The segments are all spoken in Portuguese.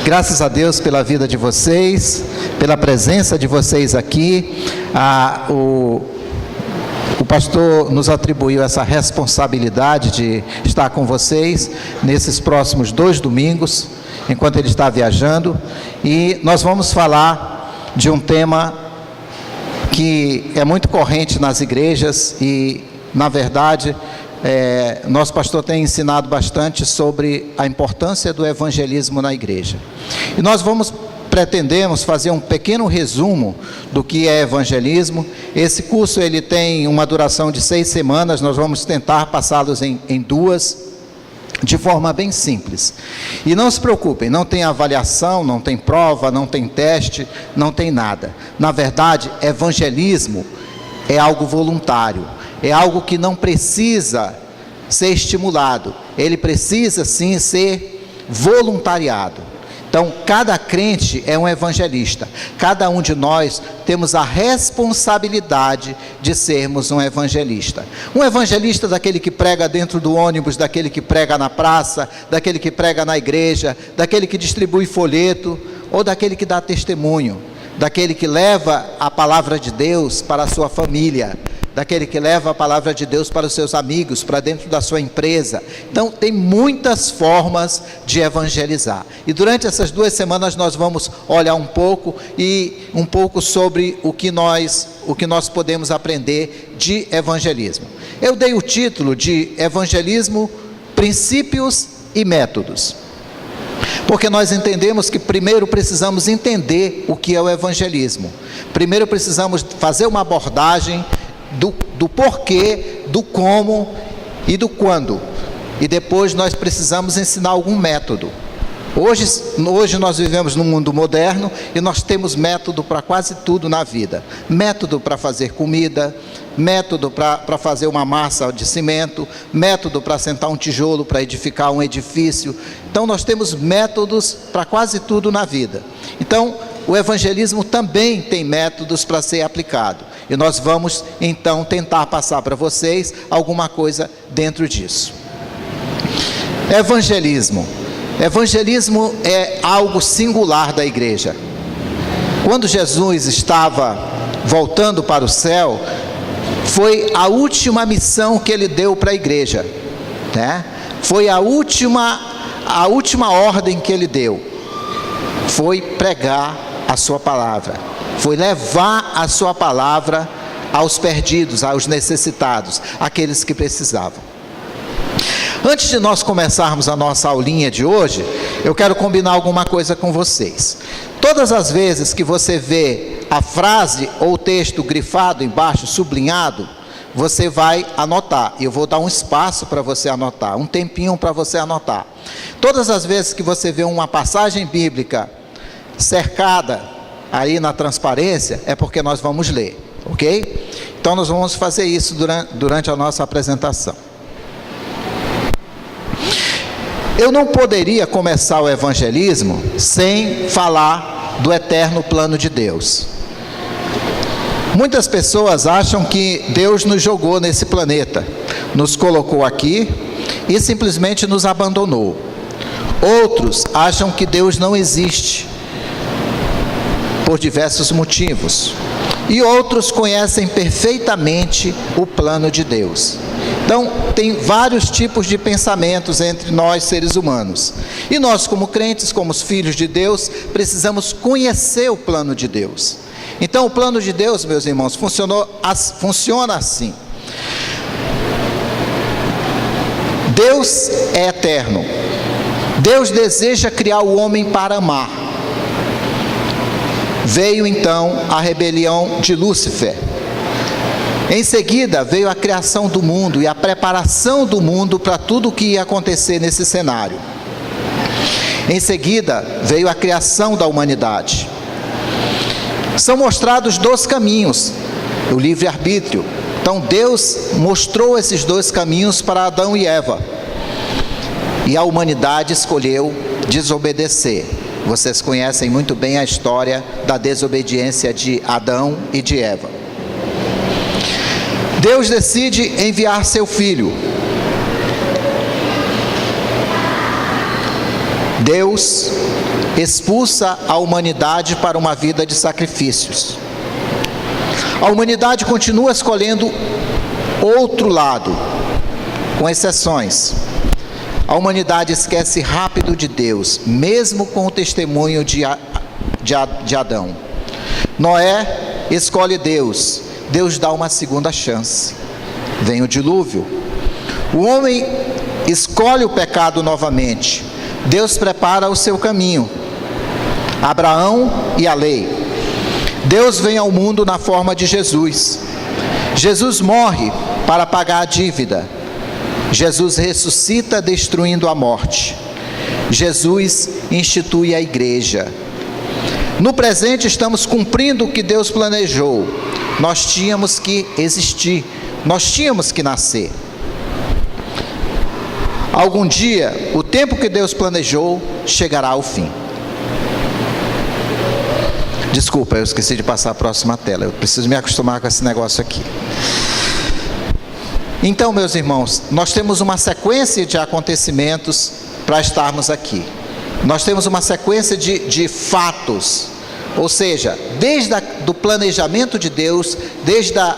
Graças a Deus pela vida de vocês, pela presença de vocês aqui. O pastor nos atribuiu essa responsabilidade de estar com vocês nesses próximos 2 domingos, enquanto ele está viajando. E nós vamos falar de um tema que é muito corrente nas igrejas e, na verdade, nosso pastor tem ensinado bastante sobre a importância do evangelismo na igreja. E nós pretendemos fazer um pequeno resumo do que é evangelismo. Esse curso ele tem uma duração de 6 semanas, nós vamos tentar passá-los em 2, de forma bem simples. E não se preocupem, não tem avaliação, não tem prova, não tem teste, não tem nada. Na verdade, evangelismo é algo voluntário, é algo que não precisa ser estimulado, ele precisa sim ser voluntariado. Então, cada crente é um evangelista. Cada um de nós temos a responsabilidade de sermos um evangelista. Um evangelista daquele que prega dentro do ônibus, daquele que prega na praça, daquele que prega na igreja, daquele que distribui folheto, ou daquele que dá testemunho, daquele que leva a palavra de Deus para a sua família, daquele que leva a palavra de Deus para os seus amigos, para dentro da sua empresa. Então, tem muitas formas de evangelizar. E durante essas 2 semanas nós vamos olhar um pouco sobre o que nós podemos aprender de evangelismo. Eu dei o título de Evangelismo, Princípios e Métodos, porque nós entendemos que primeiro precisamos entender o que é o evangelismo. Primeiro precisamos fazer uma abordagem do porquê, do como e do quando. E depois nós precisamos ensinar algum método. Hoje nós vivemos num mundo moderno e nós temos método para quase tudo na vida. Método para fazer comida, método para fazer uma massa de cimento, método para sentar um tijolo para edificar um edifício. Então nós temos métodos para quase tudo na vida. Então o evangelismo também tem métodos para ser aplicado. E nós vamos então tentar passar para vocês alguma coisa dentro disso. Evangelismo. Evangelismo é algo singular da igreja. Quando Jesus estava voltando para o céu, foi a última missão que ele deu para a igreja, né? Foi a última ordem que ele deu. Foi pregar a sua palavra. Foi levar a sua palavra aos perdidos, aos necessitados, aqueles que precisavam. Antes de nós começarmos a nossa aulinha de hoje, eu quero combinar alguma coisa com vocês. Todas as vezes que você vê a frase ou o texto grifado embaixo, sublinhado, você vai anotar. Eu vou dar um espaço para você anotar, um tempinho para você anotar. Todas as vezes que você vê uma passagem bíblica cercada aí na transparência, é porque nós vamos ler, ok? Então nós vamos fazer isso durante a nossa apresentação. Eu não poderia começar o evangelismo sem falar do eterno plano de Deus. Muitas pessoas acham que Deus nos jogou nesse planeta, nos colocou aqui e simplesmente nos abandonou. Outros acham que Deus não existe, por diversos motivos. E outros conhecem perfeitamente o plano de Deus. Então, tem vários tipos de pensamentos entre nós, seres humanos. E nós, como crentes, como filhos de Deus, precisamos conhecer o plano de Deus. Então, o plano de Deus, meus irmãos, funciona assim. Deus é eterno. Deus deseja criar o homem para amar. Veio então a rebelião de Lúcifer. Em seguida veio a criação do mundo e a preparação do mundo para tudo o que ia acontecer nesse cenário. Em seguida veio a criação da humanidade. São mostrados 2 caminhos, o livre-arbítrio. Então Deus mostrou esses 2 caminhos para Adão e Eva. E a humanidade escolheu desobedecer. Vocês conhecem muito bem a história da desobediência de Adão e de Eva. Deus decide enviar seu filho. Deus expulsa a humanidade para uma vida de sacrifícios. A humanidade continua escolhendo outro lado, com exceções. A humanidade esquece rápido de Deus, mesmo com o testemunho de Adão. Noé escolhe Deus. Deus dá uma segunda chance. Vem o dilúvio. O homem escolhe o pecado novamente. Deus prepara o seu caminho. Abraão e a lei. Deus vem ao mundo na forma de Jesus. Jesus morre para pagar a dívida. Jesus ressuscita destruindo a morte. Jesus institui a igreja. No presente estamos cumprindo o que Deus planejou. Nós tínhamos que existir, nós tínhamos que nascer. Algum dia, o tempo que Deus planejou chegará ao fim. Desculpa, eu esqueci de passar a próxima tela. Eu preciso me acostumar com esse negócio aqui. Então, meus irmãos, nós temos uma sequência de acontecimentos para estarmos aqui. Nós temos uma sequência de fatos. Ou seja, desde o planejamento de Deus, desde a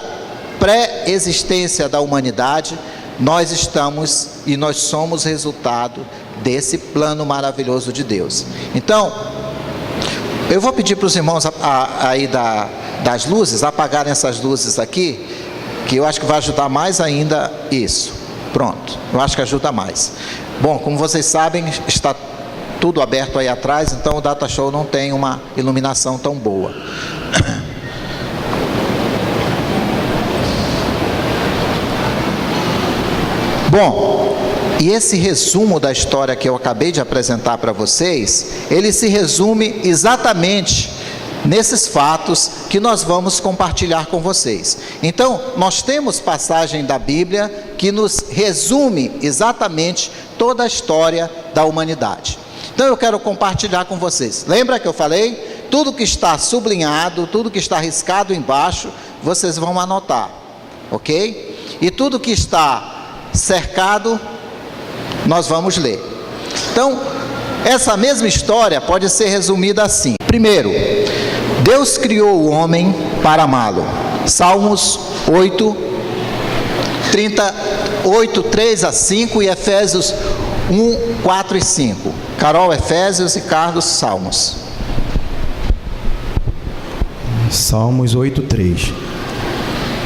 pré-existência da humanidade, nós estamos e nós somos resultado desse plano maravilhoso de Deus. Então, eu vou pedir para os irmãos aí das luzes, apagarem essas luzes aqui, que eu acho que vai ajudar mais ainda isso. Pronto, eu acho que ajuda mais. Bom, como vocês sabem, está tudo aberto aí atrás, então o Data Show não tem uma iluminação tão boa. Bom, e esse resumo da história que eu acabei de apresentar para vocês, ele se resume exatamente nesses fatos que nós vamos compartilhar com vocês. Então, nós temos passagem da Bíblia que nos resume exatamente toda a história da humanidade. Então, eu quero compartilhar com vocês. Lembra que eu falei? Tudo que está sublinhado, tudo que está riscado embaixo, vocês vão anotar, ok? E tudo que está cercado, nós vamos ler. Então, essa mesma história pode ser resumida assim. Primeiro, Deus criou o homem para amá-lo. Salmos 8, 3 a 5 e Efésios 1, 4 e 5. Carol, Efésios e Carlos, Salmos. Salmos 8, 3.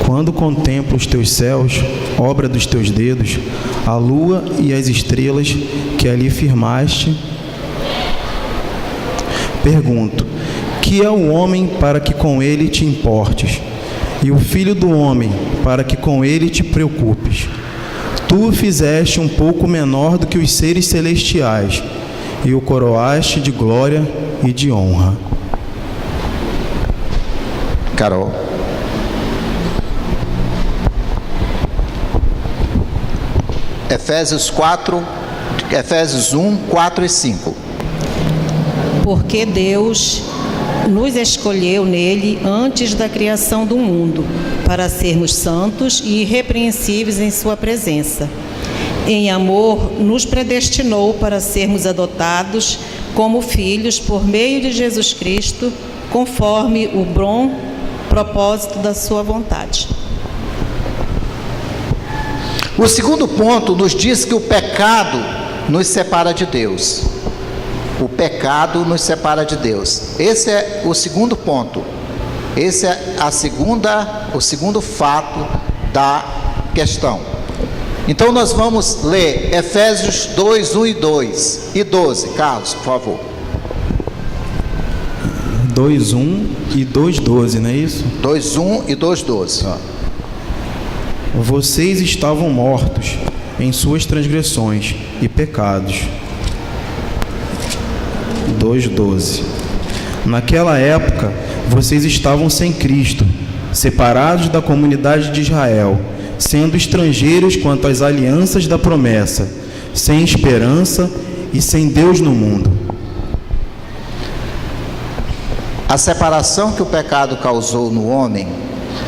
Quando contemplo os teus céus, obra dos teus dedos, a lua e as estrelas que ali firmaste, pergunto: que é o homem para que com ele te importes, e o filho do homem para que com ele te preocupes? Tu o fizeste um pouco menor do que os seres celestiais, e o coroaste de glória e de honra. Carol. Efésios 1, 4 e 5. Porque Deus nos escolheu nele antes da criação do mundo, para sermos santos e irrepreensíveis em sua presença. Em amor, nos predestinou para sermos adotados como filhos por meio de Jesus Cristo, conforme o bom propósito da sua vontade. O segundo ponto nos diz que o pecado nos separa de Deus. O pecado nos separa de Deus. Esse é o segundo ponto. Esse é o segundo fato da questão. Então nós vamos ler Efésios 2, 1 e 12. Carlos, por favor. 2:1 e 2:12, não é isso? 2:1 e 2:12. Vocês estavam mortos em suas transgressões e pecados. 2:12. Naquela época, vocês estavam sem Cristo, separados da comunidade de Israel, sendo estrangeiros quanto às alianças da promessa, sem esperança e sem Deus no mundo. A separação que o pecado causou no homem,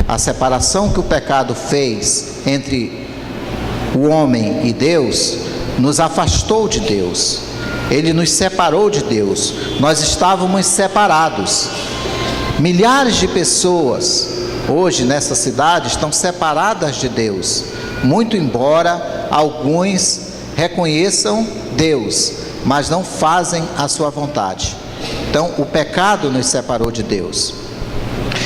a separação que o pecado fez entre o homem e Deus, nos afastou de Deus. Ele nos separou de Deus. Nós estávamos separados. Milhares de pessoas hoje nessa cidade estão separadas de Deus, muito embora alguns reconheçam Deus, mas não fazem a sua vontade. Então, o pecado nos separou de Deus.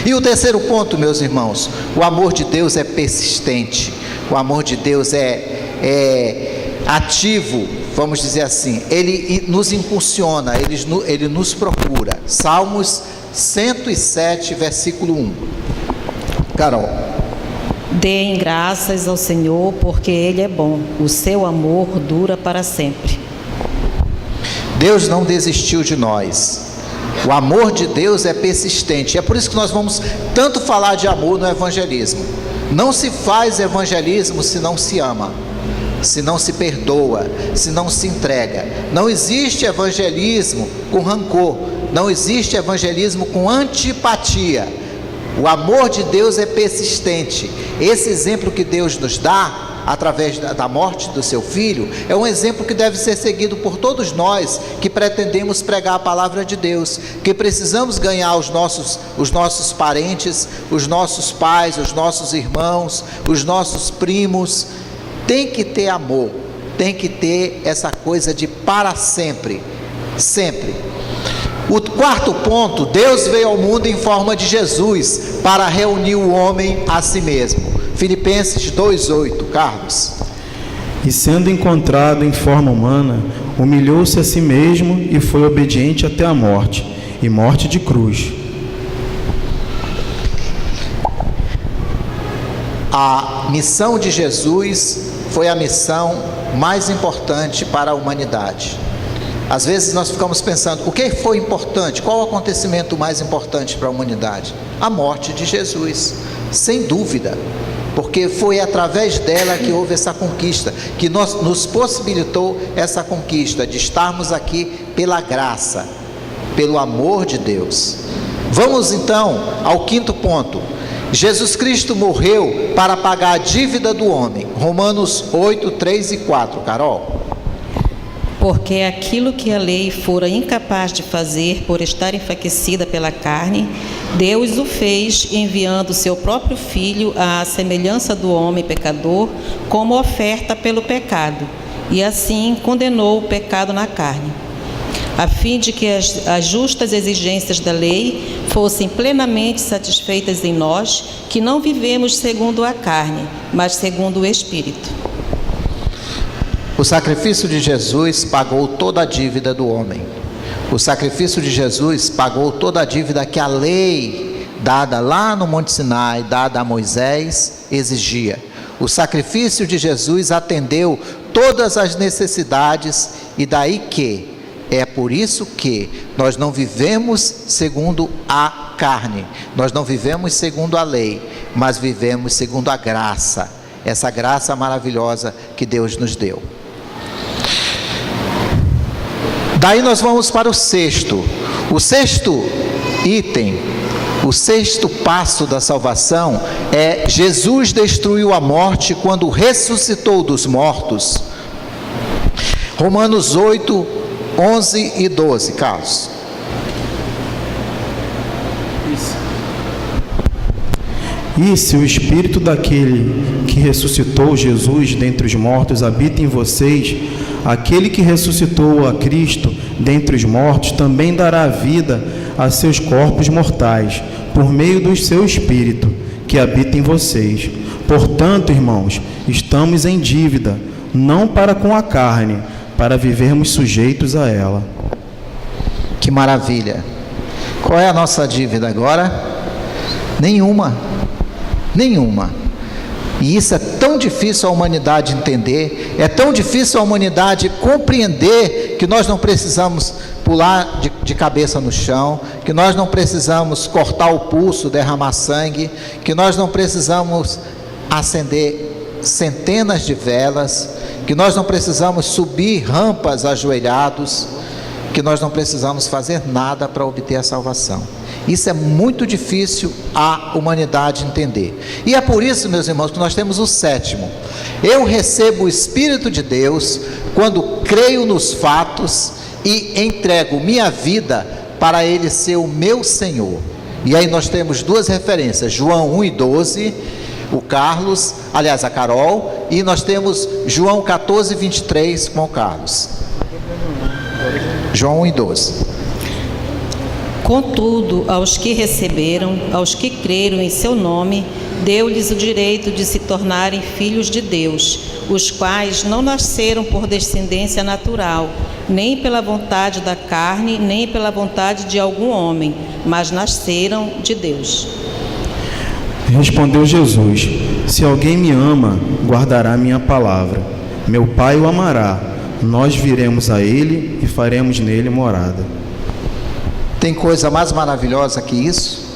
E o terceiro ponto, meus irmãos, o amor de Deus é persistente, o amor de Deus é ativo, vamos dizer assim, ele nos impulsiona, ele nos procura. Salmos 107, versículo 1. Carol. Deem graças ao Senhor, porque Ele é bom, o seu amor dura para sempre. Deus não desistiu de nós. O amor de Deus é persistente. É por isso que nós vamos tanto falar de amor no evangelismo. Não se faz evangelismo se não se ama, se não se perdoa, se não se entrega. Não existe evangelismo com rancor, não existe evangelismo com antipatia. O amor de Deus é persistente. Esse exemplo que Deus nos dá através da morte do seu Filho é um exemplo que deve ser seguido por todos nós que pretendemos pregar a palavra de Deus, que precisamos ganhar os nossos parentes, os nossos pais, os nossos irmãos, os nossos primos. Tem que ter amor, tem que ter essa coisa de para sempre, sempre. O quarto ponto, Deus veio ao mundo em forma de Jesus para reunir o homem a si mesmo. Filipenses 2:8, Carlos. E sendo encontrado em forma humana, humilhou-se a si mesmo e foi obediente até a morte, e morte de cruz. A missão de Jesus foi a missão mais importante para a humanidade. Às vezes nós ficamos pensando, o que foi importante? Qual o acontecimento mais importante para a humanidade? A morte de Jesus, sem dúvida, porque foi através dela que houve essa conquista, que nos possibilitou essa conquista de estarmos aqui pela graça, pelo amor de Deus. Vamos então ao quinto ponto. Jesus Cristo morreu para pagar a dívida do homem. Romanos 8, 3 e 4, Carol. Porque aquilo que a lei fora incapaz de fazer por estar enfraquecida pela carne, Deus o fez enviando seu próprio Filho à semelhança do homem pecador como oferta pelo pecado, e assim condenou o pecado na carne, a fim de que as justas exigências da lei fossem plenamente satisfeitas em nós, que não vivemos segundo a carne, mas segundo o Espírito. O sacrifício de Jesus pagou toda a dívida do homem. O sacrifício de Jesus pagou toda a dívida que a lei dada lá no Monte Sinai, dada a Moisés, exigia. O sacrifício de Jesus atendeu todas as necessidades, e daí que é por isso que nós não vivemos segundo a carne, nós não vivemos segundo a lei, mas vivemos segundo a graça, essa graça maravilhosa que Deus nos deu. Daí nós vamos para o sexto item, o sexto passo da salvação é: Jesus destruiu a morte quando ressuscitou dos mortos. Romanos 8, 11 e 12, Carlos. E se o Espírito daquele que ressuscitou Jesus dentre os mortos habita em vocês, aquele que ressuscitou a Cristo dentre os mortos também dará vida a seus corpos mortais, por meio do seu Espírito que habita em vocês. Portanto, irmãos, estamos em dívida, não para com a carne, para vivermos sujeitos a ela. Que maravilha! Qual é a nossa dívida agora? Nenhuma. E isso é tão difícil a humanidade entender, é tão difícil a humanidade compreender que nós não precisamos pular de cabeça no chão, que nós não precisamos cortar o pulso, derramar sangue, que nós não precisamos acender centenas de velas, que nós não precisamos subir rampas ajoelhados, que nós não precisamos fazer nada para obter a salvação. Isso é muito difícil a humanidade entender. E é por isso, meus irmãos, que nós temos o sétimo. Eu recebo o Espírito de Deus quando creio nos fatos e entrego minha vida para Ele ser o meu Senhor. E aí nós temos duas referências, João 1:12, o Carlos, aliás a Carol, e nós temos João 14:23 com o Carlos. João 1:12. Contudo, aos que receberam, aos que creram em seu nome, deu-lhes o direito de se tornarem filhos de Deus, os quais não nasceram por descendência natural, nem pela vontade da carne, nem pela vontade de algum homem, mas nasceram de Deus. Respondeu Jesus: se alguém me ama, guardará minha palavra. Meu Pai o amará, nós viremos a ele e faremos nele morada. Tem coisa mais maravilhosa que isso?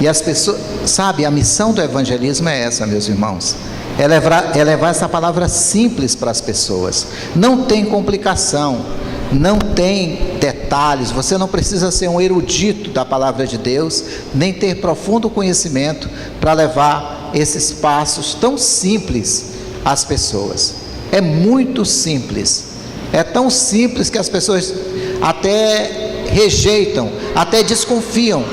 E as pessoas, sabe, a missão do evangelismo é essa, meus irmãos, é levar essa palavra simples para as pessoas. Não tem complicação, não tem detalhes, você não precisa ser um erudito da palavra de Deus, nem ter profundo conhecimento para levar esses passos tão simples às pessoas. É muito simples, é tão simples que as pessoas até rejeitam, até desconfiam.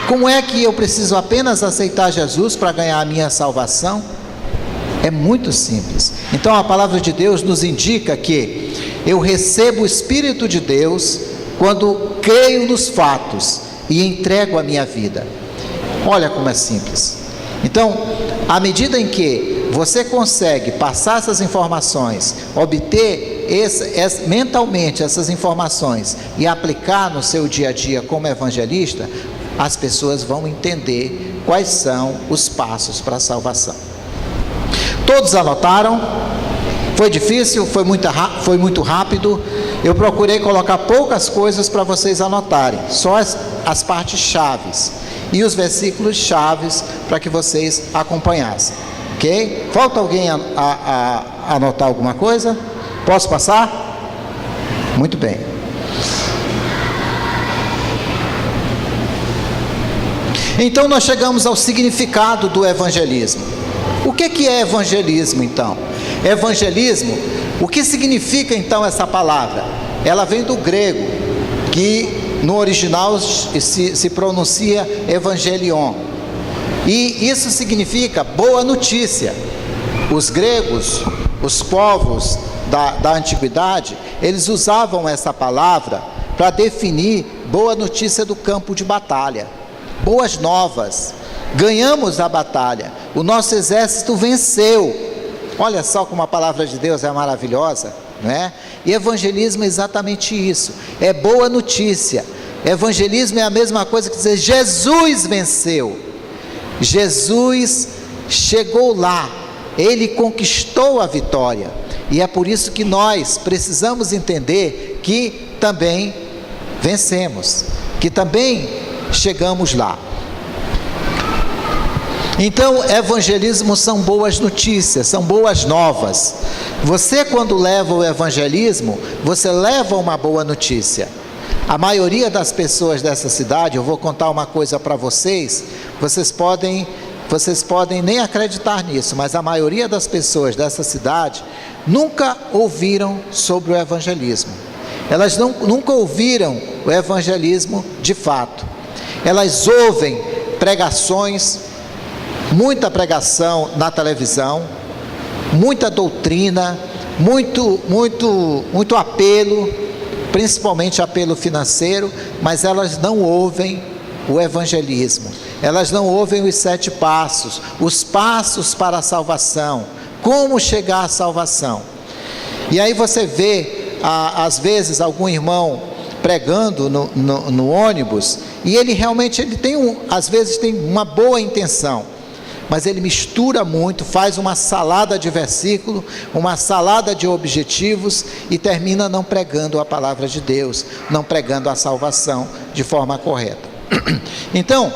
Como é que eu preciso apenas aceitar Jesus para ganhar a minha salvação? É muito simples. Então a palavra de Deus nos indica que eu recebo o Espírito de Deus quando creio nos fatos e entrego a minha vida. Olha como é simples. Então, à medida em que você consegue passar essas informações, obter mentalmente essas informações e aplicar no seu dia a dia como evangelista, as pessoas vão entender quais são os passos para a salvação. Todos anotaram? Foi difícil? Foi muito rápido? Eu procurei colocar poucas coisas para vocês anotarem, só as partes chaves e os versículos chaves para que vocês acompanhassem, ok? Falta alguém a anotar alguma coisa? Posso passar? Muito bem. Então nós chegamos ao significado do evangelismo. O que é evangelismo então? Evangelismo, o que significa então essa palavra? Ela vem do grego, que no original se pronuncia evangelion, e isso significa boa notícia. Os gregos, os povos da antiguidade, eles usavam essa palavra para definir boa notícia do campo de batalha, boas novas, ganhamos a batalha, o nosso exército venceu. Olha só como a palavra de Deus é maravilhosa, não é? E evangelismo é exatamente isso, é boa notícia. Evangelismo é a mesma coisa que dizer Jesus venceu, Jesus chegou lá, Ele conquistou a vitória. E é por isso que nós precisamos entender que também vencemos, que também chegamos lá. Então, evangelismo são boas notícias, são boas novas. Você, quando leva o evangelismo, você leva uma boa notícia. A maioria das pessoas dessa cidade, eu vou contar uma coisa para vocês, vocês podem nem acreditar nisso, mas a maioria das pessoas dessa cidade nunca ouviram sobre o evangelismo. Elas nunca ouviram o evangelismo de fato. Elas ouvem pregações, muita pregação na televisão, muita doutrina, muito apelo, principalmente apelo financeiro, mas elas não ouvem o evangelismo. Elas não ouvem os 7 passos, os passos para a salvação, como chegar à salvação. E aí você vê, às vezes, algum irmão pregando no ônibus, e ele realmente às vezes tem uma boa intenção, mas ele mistura muito, faz uma salada de versículos, uma salada de objetivos, e termina não pregando a palavra de Deus, não pregando a salvação de forma correta. Então,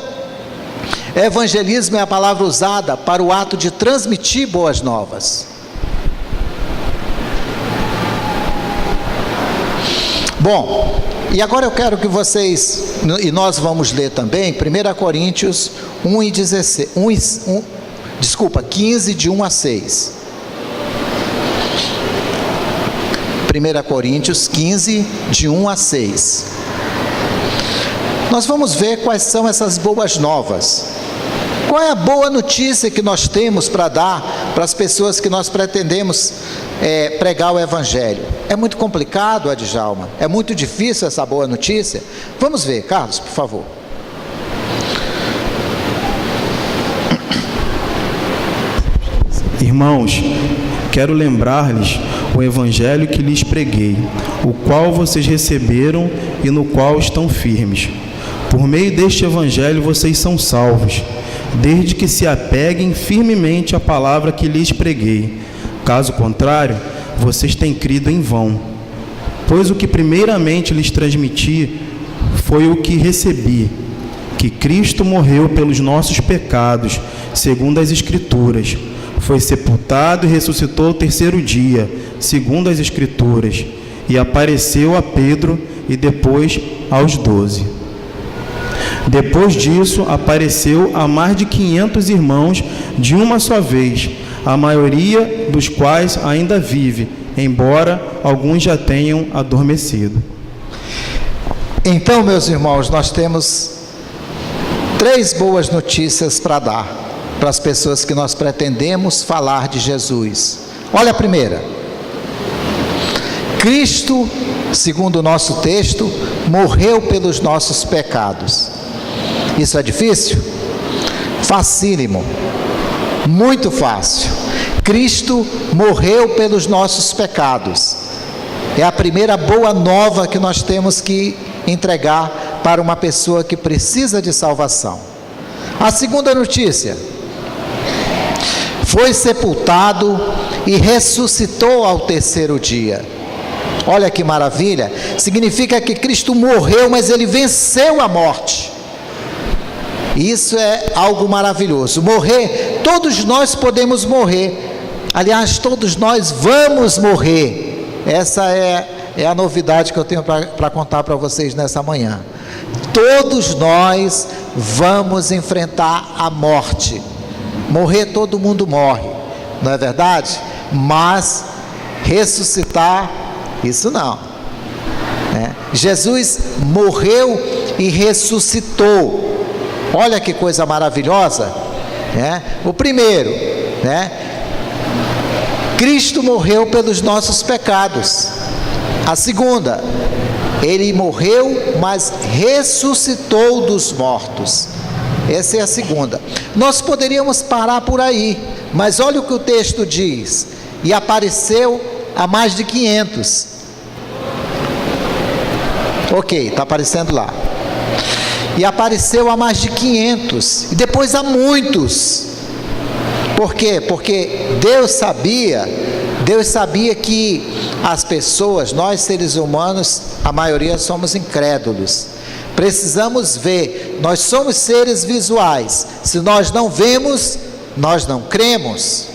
evangelismo é a palavra usada para o ato de transmitir boas novas. Bom, e agora eu quero que vocês, e nós vamos ler também 1 Coríntios 15, de 1 a 6. 1 Coríntios 15, de 1 a 6. Nós vamos ver quais são essas boas novas. Qual é a boa notícia que nós temos para dar para as pessoas que nós pretendemos pregar o Evangelho? É muito complicado, Adjalma? É muito difícil essa boa notícia? Vamos ver, Carlos, por favor. Irmãos, quero lembrar-lhes o Evangelho que lhes preguei, o qual vocês receberam e no qual estão firmes. Por meio deste Evangelho vocês são salvos, desde que se apeguem firmemente à palavra que lhes preguei. Caso contrário, vocês têm crido em vão. Pois o que primeiramente lhes transmiti foi o que recebi, que Cristo morreu pelos nossos pecados, segundo as Escrituras. Foi sepultado e ressuscitou ao terceiro dia, segundo as Escrituras, e apareceu a Pedro e depois aos 12. Depois disso, apareceu a mais de 500 irmãos de uma só vez, a maioria dos quais ainda vive, embora alguns já tenham adormecido. Então, meus irmãos, nós temos 3 boas notícias para dar para as pessoas que nós pretendemos falar de Jesus. Olha a primeira. Cristo, segundo o nosso texto, morreu pelos nossos pecados. Isso é difícil? Facílimo. Muito fácil. Cristo morreu pelos nossos pecados. É a primeira boa nova que nós temos que entregar para uma pessoa que precisa de salvação. A segunda notícia: foi sepultado e ressuscitou ao terceiro dia. Olha que maravilha! Significa que Cristo morreu, mas Ele venceu a morte. Isso é algo maravilhoso. Morrer, todos nós podemos morrer. Aliás, todos nós vamos morrer. Essa é a novidade que eu tenho para contar para vocês nessa manhã. Todos nós vamos enfrentar a morte. Morrer, todo mundo morre, não é verdade? Mas ressuscitar, isso não. Jesus morreu e ressuscitou. Olha que coisa maravilhosa. O primeiro, Cristo morreu pelos nossos pecados. A segunda, Ele morreu, mas ressuscitou dos mortos. Essa é a segunda. Nós poderíamos parar por aí, mas olha o que o texto diz: e apareceu a mais de 500. Ok, está aparecendo lá. E apareceu a mais de 500, e depois a muitos. Por quê? Porque Deus sabia que as pessoas, nós seres humanos, a maioria somos incrédulos. Precisamos ver, nós somos seres visuais. Se nós não vemos, nós não cremos.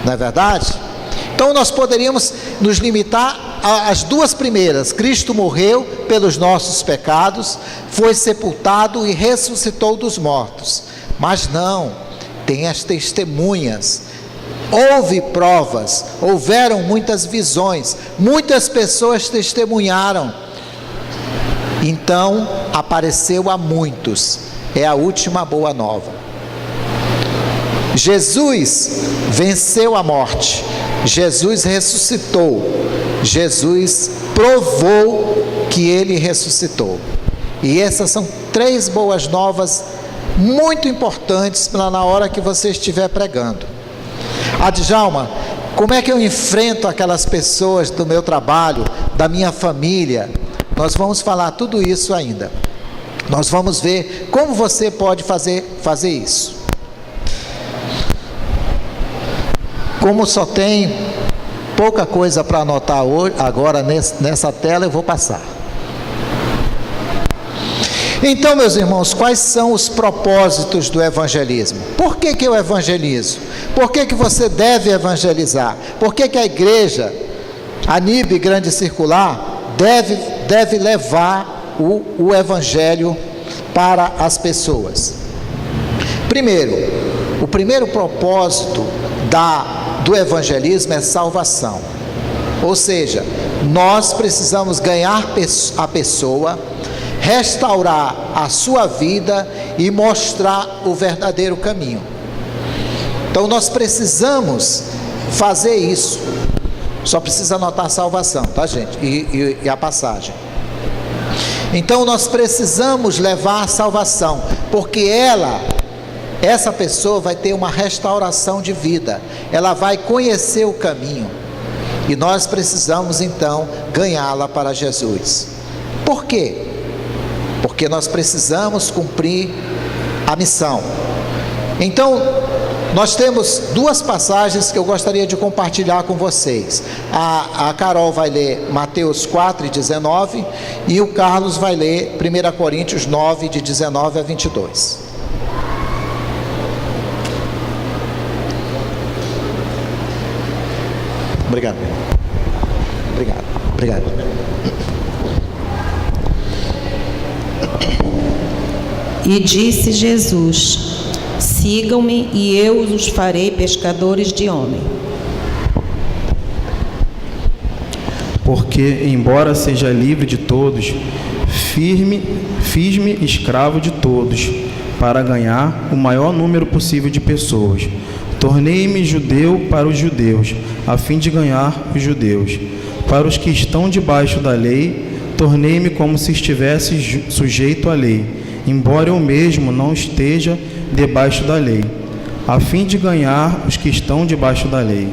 Não é verdade? Então nós poderíamos nos limitar às 2 primeiras. Cristo morreu pelos nossos pecados, foi sepultado e ressuscitou dos mortos. Mas não, tem as testemunhas. Houve provas, houveram muitas visões, muitas pessoas testemunharam. Então, apareceu a muitos. É a última boa nova. Jesus venceu a morte. Jesus ressuscitou. Jesus provou que Ele ressuscitou. E essas são 3 boas novas muito importantes para na hora que você estiver pregando. Adjalma, como é que eu enfrento aquelas pessoas do meu trabalho, da minha família? Nós vamos falar tudo isso ainda. Nós vamos ver como você pode fazer isso. Como só tem pouca coisa para anotar hoje, agora nessa tela, eu vou passar. Então, meus irmãos, quais são os propósitos do evangelismo? Por que eu evangelizo? Por que você deve evangelizar? Por que a igreja, a NIB Grande Circular, deve levar o evangelho para as pessoas? Primeiro, o primeiro propósito do evangelismo é salvação. Ou seja, nós precisamos ganhar a pessoa, restaurar a sua vida e mostrar o verdadeiro caminho. Então nós precisamos fazer isso. Só precisa anotar a salvação, tá, gente? E a passagem. Então nós precisamos levar a salvação, porque essa pessoa vai ter uma restauração de vida, ela vai conhecer o caminho, e nós precisamos então ganhá-la para Jesus. Por quê? Porque nós precisamos cumprir a missão. Então, nós temos duas passagens que eu gostaria de compartilhar com vocês. A Carol vai ler Mateus 4:19 e o Carlos vai ler 1 Coríntios 9, de 19 a 22. Obrigado. Obrigado. E disse Jesus: sigam-me e eu os farei pescadores de homem. Porque, embora seja livre de todos, fiz-me escravo de todos, para ganhar o maior número possível de pessoas. Tornei-me judeu para os judeus, a fim de ganhar os judeus. Para os que estão debaixo da lei, tornei-me como se estivesse sujeito à lei, embora eu mesmo não esteja debaixo da lei, a fim de ganhar os que estão debaixo da lei.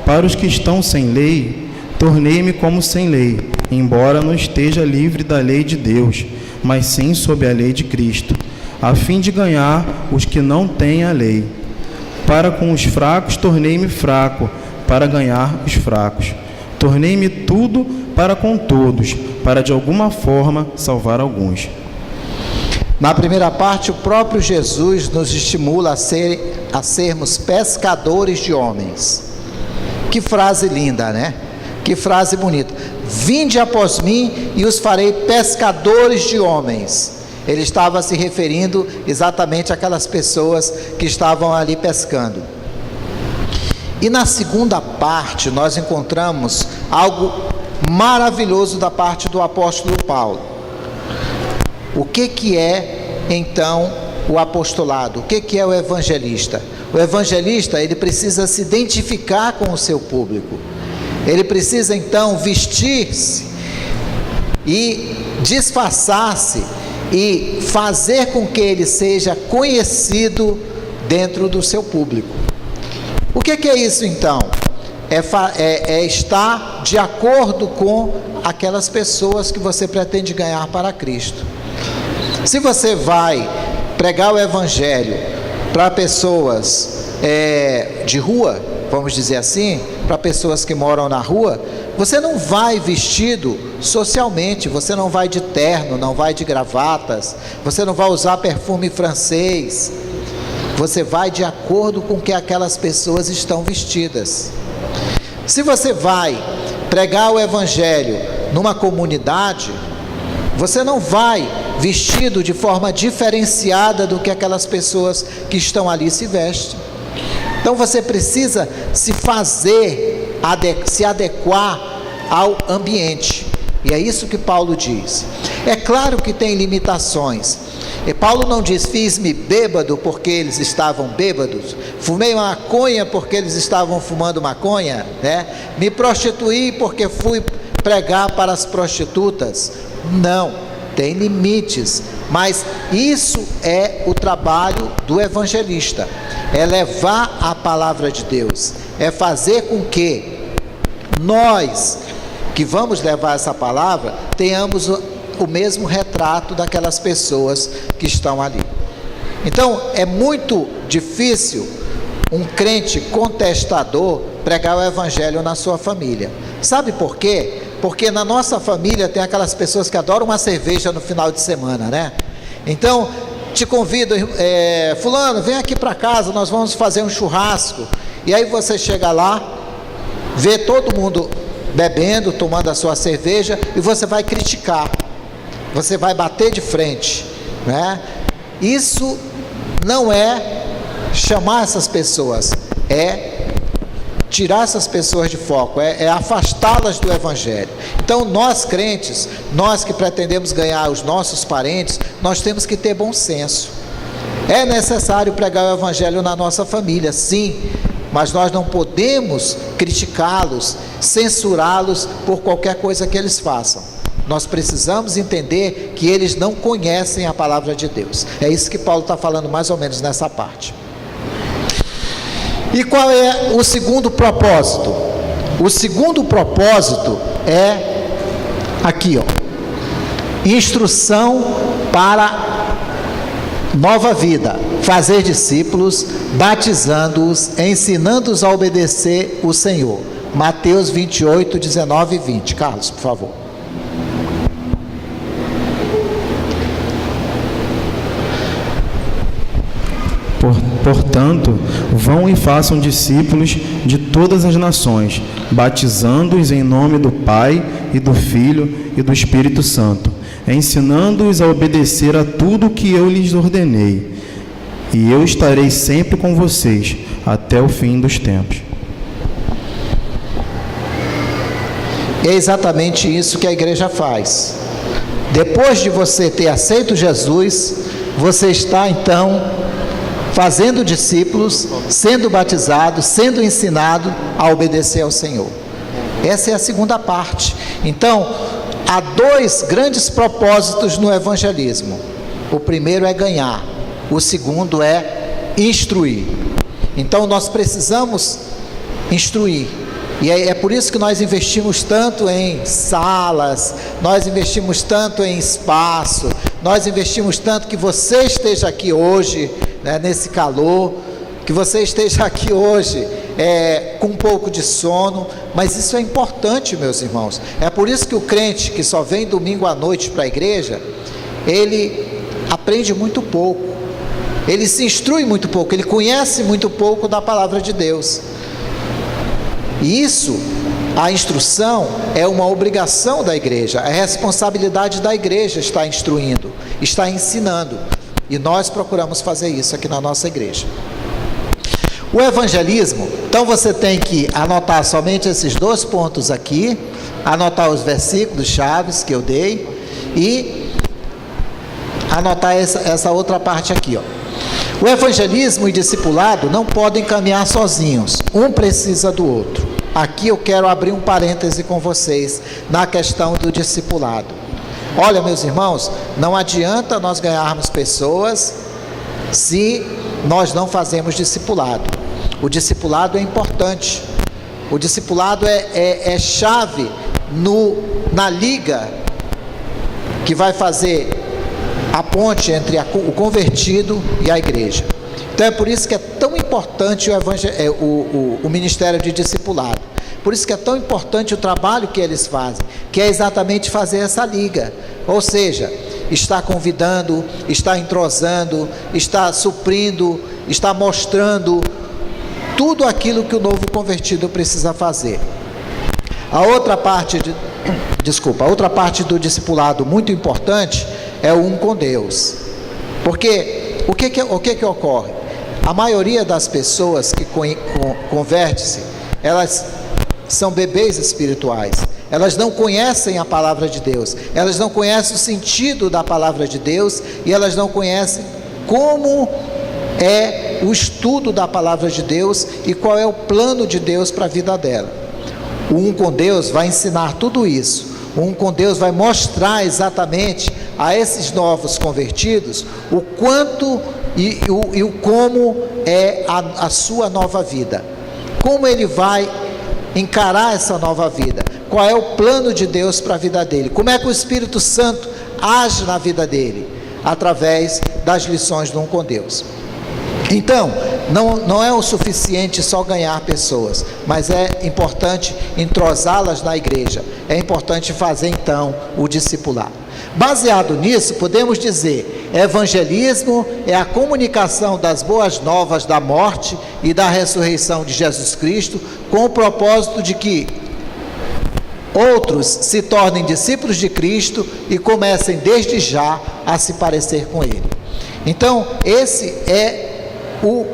Para os que estão sem lei, tornei-me como sem lei, embora não esteja livre da lei de Deus, mas sim sob a lei de Cristo, a fim de ganhar os que não têm a lei. Para com os fracos tornei-me fraco, para ganhar os fracos. Tornei-me tudo para com todos, para de alguma forma salvar alguns. Na primeira parte, o próprio Jesus nos estimula a sermos pescadores de homens. Que frase linda, né? Que frase bonita. Vinde após mim e os farei pescadores de homens. Ele estava se referindo exatamente àquelas pessoas que estavam ali pescando. E na segunda parte, nós encontramos algo maravilhoso da parte do apóstolo Paulo. O que é, então, o apostolado? O que é o evangelista? O evangelista, ele precisa se identificar com o seu público. Ele precisa, então, vestir-se e disfarçar-se e fazer com que ele seja conhecido dentro do seu público. O que é isso, então? É estar de acordo com aquelas pessoas que você pretende ganhar para Cristo. Se você vai pregar o evangelho para pessoas de rua, vamos dizer assim, para pessoas que moram na rua, você não vai vestido socialmente, você não vai de terno, não vai de gravatas, você não vai usar perfume francês, você vai de acordo com o que aquelas pessoas estão vestidas. Se você vai pregar o evangelho numa comunidade, você não vai vestido de forma diferenciada do que aquelas pessoas que estão ali se vestem. Então você precisa se adequar ao ambiente. E é isso que Paulo diz. É claro que tem limitações. E Paulo não diz, fiz-me bêbado porque eles estavam bêbados, fumei maconha porque eles estavam fumando maconha, né? Me prostituí porque fui pregar para as prostitutas. Não, tem limites, mas isso é o trabalho do evangelista, é levar a palavra de Deus, é fazer com que nós, que vamos levar essa palavra, tenhamos o mesmo retrato daquelas pessoas que estão ali. Então, é muito difícil um crente contestador pregar o evangelho na sua família. Sabe por quê? Porque na nossa família tem aquelas pessoas que adoram uma cerveja no final de semana, né? Então, te convido, fulano, vem aqui para casa, nós vamos fazer um churrasco. E aí você chega lá, vê todo mundo bebendo, tomando a sua cerveja, e você vai criticar, você vai bater de frente, né? Isso não é chamar essas pessoas, é tirar essas pessoas de foco, é afastá-las do Evangelho. Então nós crentes, nós que pretendemos ganhar os nossos parentes, nós temos que ter bom senso. É necessário pregar o Evangelho na nossa família, sim, mas nós não podemos criticá-los, censurá-los por qualquer coisa que eles façam. Nós precisamos entender que eles não conhecem a palavra de Deus. É isso que Paulo está falando mais ou menos nessa parte. E qual é o segundo propósito? O segundo propósito é aqui, instrução para nova vida, fazer discípulos, batizando-os, ensinando-os a obedecer o Senhor. Mateus 28, 19 e 20. Carlos, por favor. Portanto, vão e façam discípulos de todas as nações, batizando-os em nome do Pai e do Filho e do Espírito Santo, ensinando-os a obedecer a tudo o que eu lhes ordenei. E eu estarei sempre com vocês, até o fim dos tempos. É exatamente isso que a igreja faz. Depois de você ter aceito Jesus, você está então fazendo discípulos, sendo batizado, sendo ensinado a obedecer ao Senhor. Essa é a segunda parte. Então, há dois grandes propósitos no evangelismo. O primeiro é ganhar, o segundo é instruir. Então, nós precisamos instruir. E é por isso que nós investimos tanto em salas, nós investimos tanto em espaço, nós investimos tanto que você esteja aqui hoje, né, nesse calor, que você esteja aqui hoje com um pouco de sono, mas isso é importante, meus irmãos. É por isso que o crente que só vem domingo à noite para a igreja, ele aprende muito pouco, ele se instrui muito pouco, ele conhece muito pouco da palavra de Deus. E isso, a instrução é uma obrigação da igreja, é responsabilidade da igreja estar instruindo, estar ensinando, e nós procuramos fazer isso aqui na nossa igreja. O evangelismo, então você tem que anotar somente esses dois pontos aqui, anotar os versículos chaves que eu dei e anotar essa outra parte aqui, O evangelismo e discipulado não podem caminhar sozinhos, um precisa do outro. Aqui eu quero abrir um parêntese com vocês na questão do discipulado. Olha, meus irmãos, não adianta nós ganharmos pessoas se nós não fazemos discipulado. O discipulado é importante. O discipulado é chave na liga que vai fazer a ponte entre o convertido e a igreja. Então é por isso que é tão importante o ministério de discipulado. Por isso que é tão importante o trabalho que eles fazem, que é exatamente fazer essa liga. Ou seja, está convidando, está entrosando, está suprindo, está mostrando tudo aquilo que o novo convertido precisa fazer. A outra parte do discipulado muito importante é o um com Deus. Porque o que ocorre? A maioria das pessoas que converte-se, elas são bebês espirituais. Elas não conhecem a palavra de Deus, elas não conhecem o sentido da palavra de Deus e elas não conhecem como é o estudo da palavra de Deus e qual é o plano de Deus para a vida dela. O um com Deus vai ensinar tudo isso. O um com Deus vai mostrar exatamente a esses novos convertidos o quanto e o como é a sua nova vida, como ele vai encarar essa nova vida, qual é o plano de Deus para a vida dele, como é que o Espírito Santo age na vida dele, através das lições do um com Deus. Então, não é o suficiente só ganhar pessoas, mas é importante entrosá-las na igreja, é importante fazer então o discipulado. Baseado nisso, podemos dizer, evangelismo é a comunicação das boas novas da morte e da ressurreição de Jesus Cristo, com o propósito de que outros se tornem discípulos de Cristo e comecem desde já a se parecer com Ele. Então, esse é o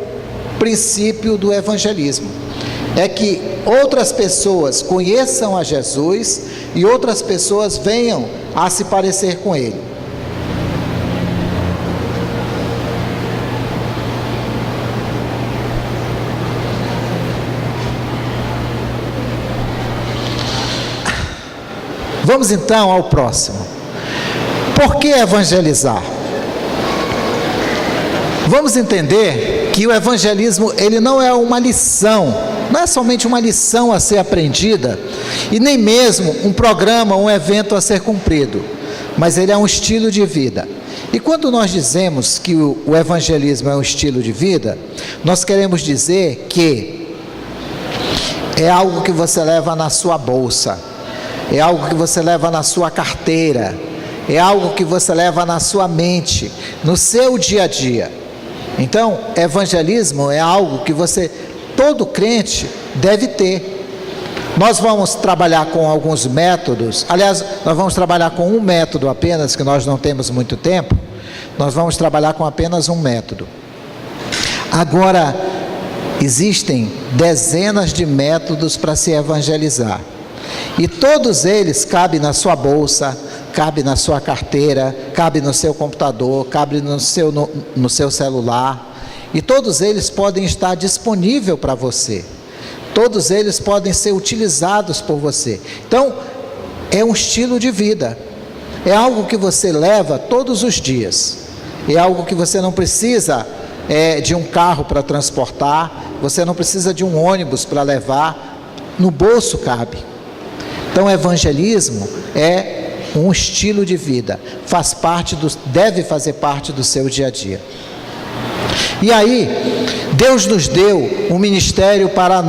princípio do evangelismo. é que outras pessoas conheçam a Jesus e outras pessoas venham a se parecer com Ele. Vamos então ao próximo. Por que evangelizar? Vamos entender que o evangelismo, ele não é uma lição, não é somente uma lição a ser aprendida, e nem mesmo um programa, um evento a ser cumprido, mas ele é um estilo de vida. E quando nós dizemos que o evangelismo é um estilo de vida, nós queremos dizer que é algo que você leva na sua bolsa, é algo que você leva na sua carteira, é algo que você leva na sua mente, no seu dia a dia. Então, evangelismo é algo que todo crente deve ter. Nós vamos trabalhar com alguns métodos, aliás, nós vamos trabalhar com um método apenas, que nós não temos muito tempo, nós vamos trabalhar com apenas um método. Agora, existem dezenas de métodos para se evangelizar, e todos eles cabem na sua bolsa, cabe na sua carteira, cabe no seu computador, cabe no seu celular, e todos eles podem estar disponíveis para você, todos eles podem ser utilizados por você. Então, é um estilo de vida, é algo que você leva todos os dias, é algo que você não precisa de um carro para transportar, você não precisa de um ônibus para levar, no bolso cabe. Então, evangelismo é um estilo de vida, deve fazer parte do seu dia a dia. E aí, Deus nos deu um ministério para a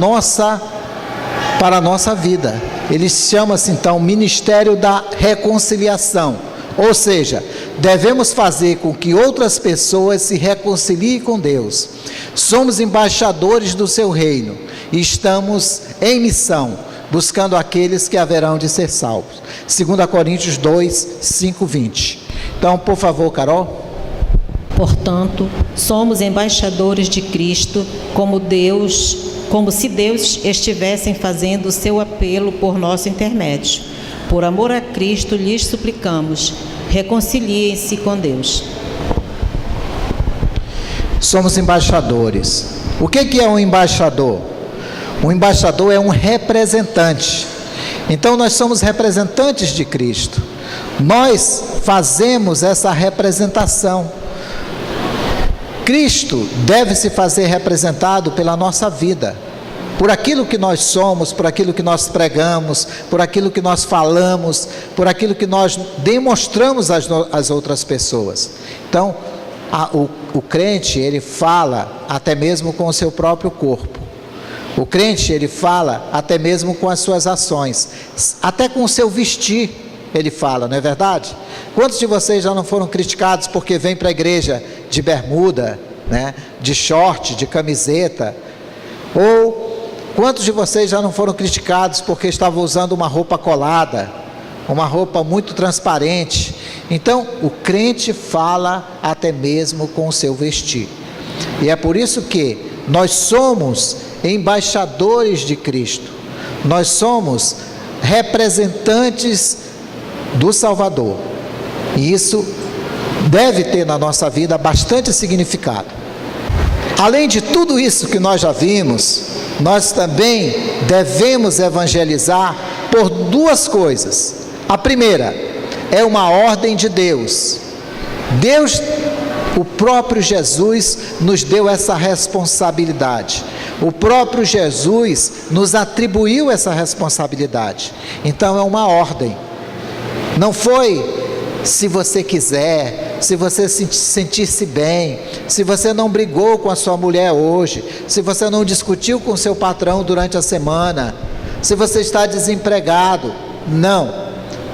nossa vida. Ele chama-se então Ministério da Reconciliação. Ou seja, devemos fazer com que outras pessoas se reconciliem com Deus. Somos embaixadores do seu reino e estamos em missão, buscando aqueles que haverão de ser salvos. 2 Coríntios 2, 5, 20. Então, por favor, Carol. Portanto, somos embaixadores de Cristo, como se Deus estivesse fazendo o seu apelo por nosso intermédio. Por amor a Cristo, lhes suplicamos, reconciliem-se com Deus. Somos embaixadores. O que é um embaixador? Um embaixador é um representante. Então nós somos representantes de Cristo. Nós fazemos essa representação. Cristo deve se fazer representado pela nossa vida, por aquilo que nós somos, por aquilo que nós pregamos, por aquilo que nós falamos, por aquilo que nós demonstramos às outras pessoas. Então, o crente, ele fala até mesmo com o seu próprio corpo. O crente, ele fala até mesmo com as suas ações, até com o seu vestir ele fala, não é verdade? Quantos de vocês já não foram criticados porque vêm para a igreja de bermuda, né, de short, de camiseta? Ou quantos de vocês já não foram criticados porque estavam usando uma roupa colada, uma roupa muito transparente? Então, o crente fala até mesmo com o seu vestir. E é por isso que nós somos embaixadores de Cristo. Nós somos representantes do Salvador. E isso deve ter na nossa vida bastante significado. Além de tudo isso que nós já vimos, nós também devemos evangelizar por duas coisas. A primeira é uma ordem de Deus. O próprio Jesus nos deu essa responsabilidade. O próprio Jesus nos atribuiu essa responsabilidade. Então é uma ordem. Não foi se você quiser, se você se sentir-se bem, se você não brigou com a sua mulher hoje, se você não discutiu com o seu patrão durante a semana, se você está desempregado.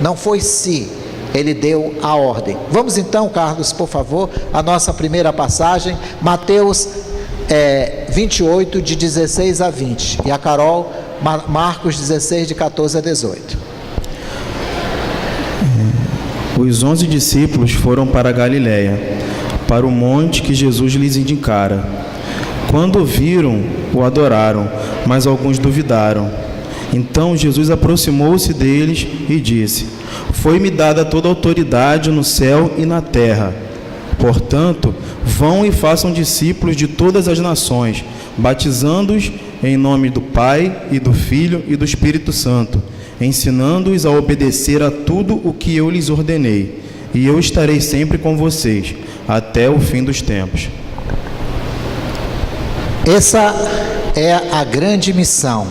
Não foi se. Ele deu a ordem. Vamos então, Carlos, por favor, a nossa primeira passagem, Mateus 28, de 16 a 20. E a Carol, Marcos 16, de 14 a 18. Os 11 discípulos foram para a Galiléia, para o monte que Jesus lhes indicara. Quando viram, o adoraram, mas alguns duvidaram. Então Jesus aproximou-se deles e disse: Foi-me dada toda a autoridade no céu e na terra. Portanto, vão e façam discípulos de todas as nações, batizando-os em nome do Pai e do Filho e do Espírito Santo, ensinando-os a obedecer a tudo o que eu lhes ordenei. E eu estarei sempre com vocês, até o fim dos tempos. Essa é a grande missão.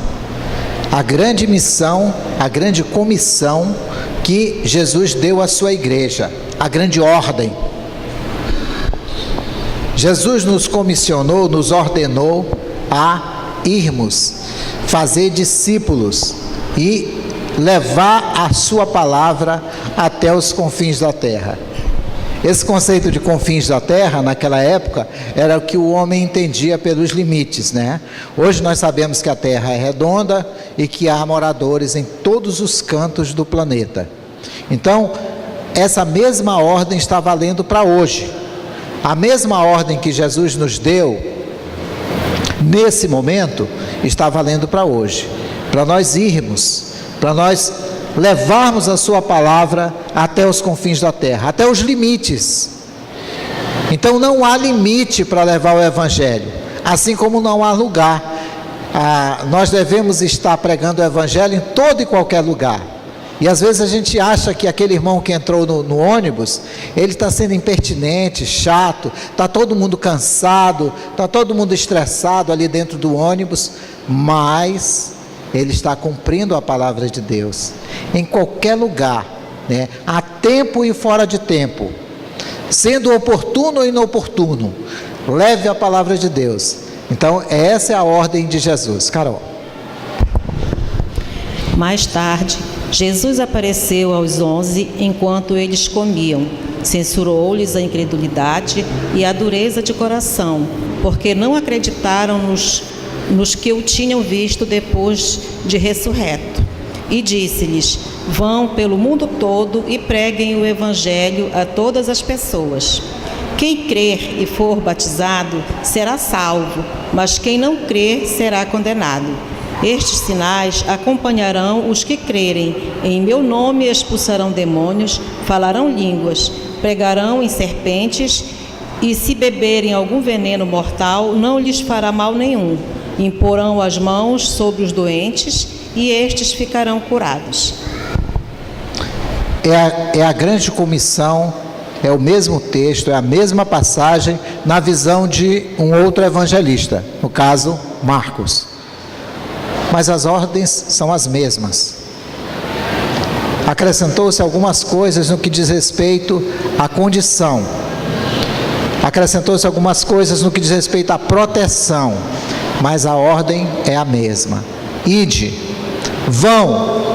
A grande missão, a grande comissão que Jesus deu à sua igreja, a grande ordem. Jesus nos comissionou, nos ordenou a irmos, fazer discípulos e levar a sua palavra até os confins da terra. Esse conceito de confins da terra, naquela época, era o que o homem entendia pelos limites, né? Hoje nós sabemos que a terra é redonda e que há moradores em todos os cantos do planeta. Então, essa mesma ordem está valendo para hoje. A mesma ordem que Jesus nos deu, nesse momento, está valendo para hoje. Para nós irmos, para nós levarmos a sua palavra até os confins da terra, até os limites. Então não há limite para levar o evangelho, assim como não há lugar. Nós devemos estar pregando o evangelho em todo e qualquer lugar. E às vezes a gente acha que aquele irmão que entrou no ônibus, ele está sendo impertinente, chato, está todo mundo cansado, está todo mundo estressado ali dentro do ônibus, mas ele está cumprindo a palavra de Deus, em qualquer lugar, né? A tempo e fora de tempo, sendo oportuno ou inoportuno, leve a palavra de Deus. Então essa é a ordem de Jesus. Carol. Mais tarde, Jesus apareceu aos 11 enquanto eles comiam. Censurou-lhes a incredulidade e a dureza de coração, porque não acreditaram nos que o tinham visto depois de ressurreto. E disse-lhes: Vão pelo mundo todo e preguem o evangelho a todas as pessoas. Quem crer e for batizado será salvo, mas quem não crer será condenado. Estes sinais acompanharão os que crerem. Em meu nome expulsarão demônios, falarão línguas, pregarão em serpentes, e se beberem algum veneno mortal, não lhes fará mal nenhum. Imporão as mãos sobre os doentes e estes ficarão curados. É a grande comissão, é o mesmo texto, é a mesma passagem na visão de um outro evangelista, no caso Marcos. Mas as ordens são as mesmas. Acrescentou-se algumas coisas no que diz respeito à condição. Acrescentou-se algumas coisas no que diz respeito à proteção. Mas a ordem é a mesma. Ide, vão.